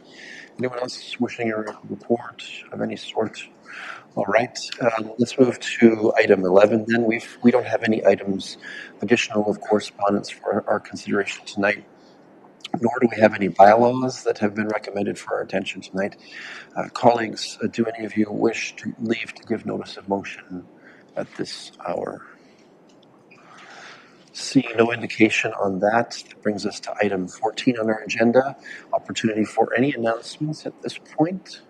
Anyone else wishing a report of any sort? All right, let's move to item 11 then. We don't have any items additional of correspondence for our consideration tonight, nor do we have any bylaws that have been recommended for our attention tonight. Colleagues, do any of you wish to leave to give notice of motion at this hour? Seeing no indication on that, that brings us to item 14 on our agenda. Opportunity for any announcements at this point.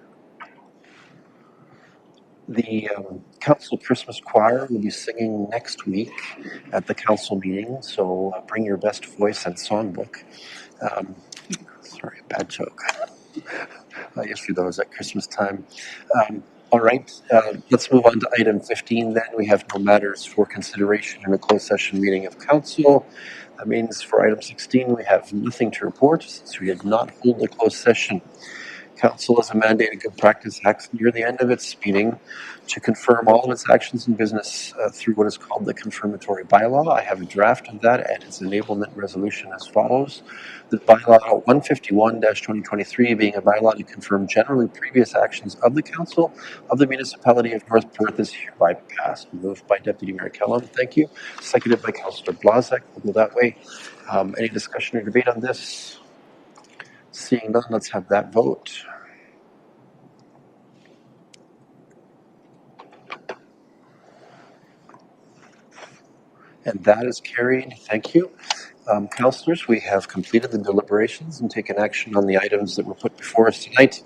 The Council Christmas Choir will be singing next week at the council meeting, so bring your best voice and songbook. Sorry, bad joke. I used to do those at Christmas time. All right, let's move on to item 15 then. We have no matters for consideration in a closed session meeting of council. That means for item 16, we have nothing to report since we did not hold a closed session. Council, as a mandated good practice, acts near the end of its meeting to confirm all of its actions and business through what is called the confirmatory bylaw. I have a draft of that and its enablement resolution as follows. The bylaw 151-2023 being a bylaw to confirm generally previous actions of the council of the municipality of North Perth is hereby passed. Moved by Deputy Mayor Kellum, thank you. Seconded by Councillor Blazek. We'll go that way. Any discussion or debate on this? Seeing none, let's have that vote. And that is carried. Thank you. Councillors, we have completed the deliberations and taken action on the items that were put before us tonight.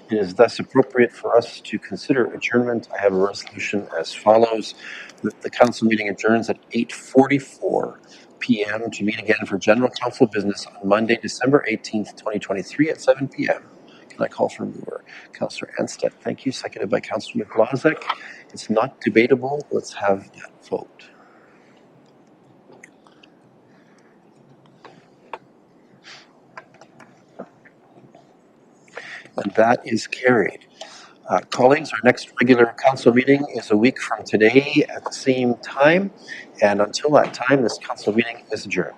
It is thus appropriate for us to consider adjournment. I have a resolution as follows. That the council meeting adjourns at 8:44 p.m. to meet again for general council business on Monday, December 18th, 2023 at 7 p.m. Can I call for a mover? Councillor Anstead, thank you. Seconded by Councillor Blazek. It's not debatable. Let's have that vote. And that is carried. Colleagues, our next regular council meeting is a week from today at the same time. And until that time, this council meeting is adjourned.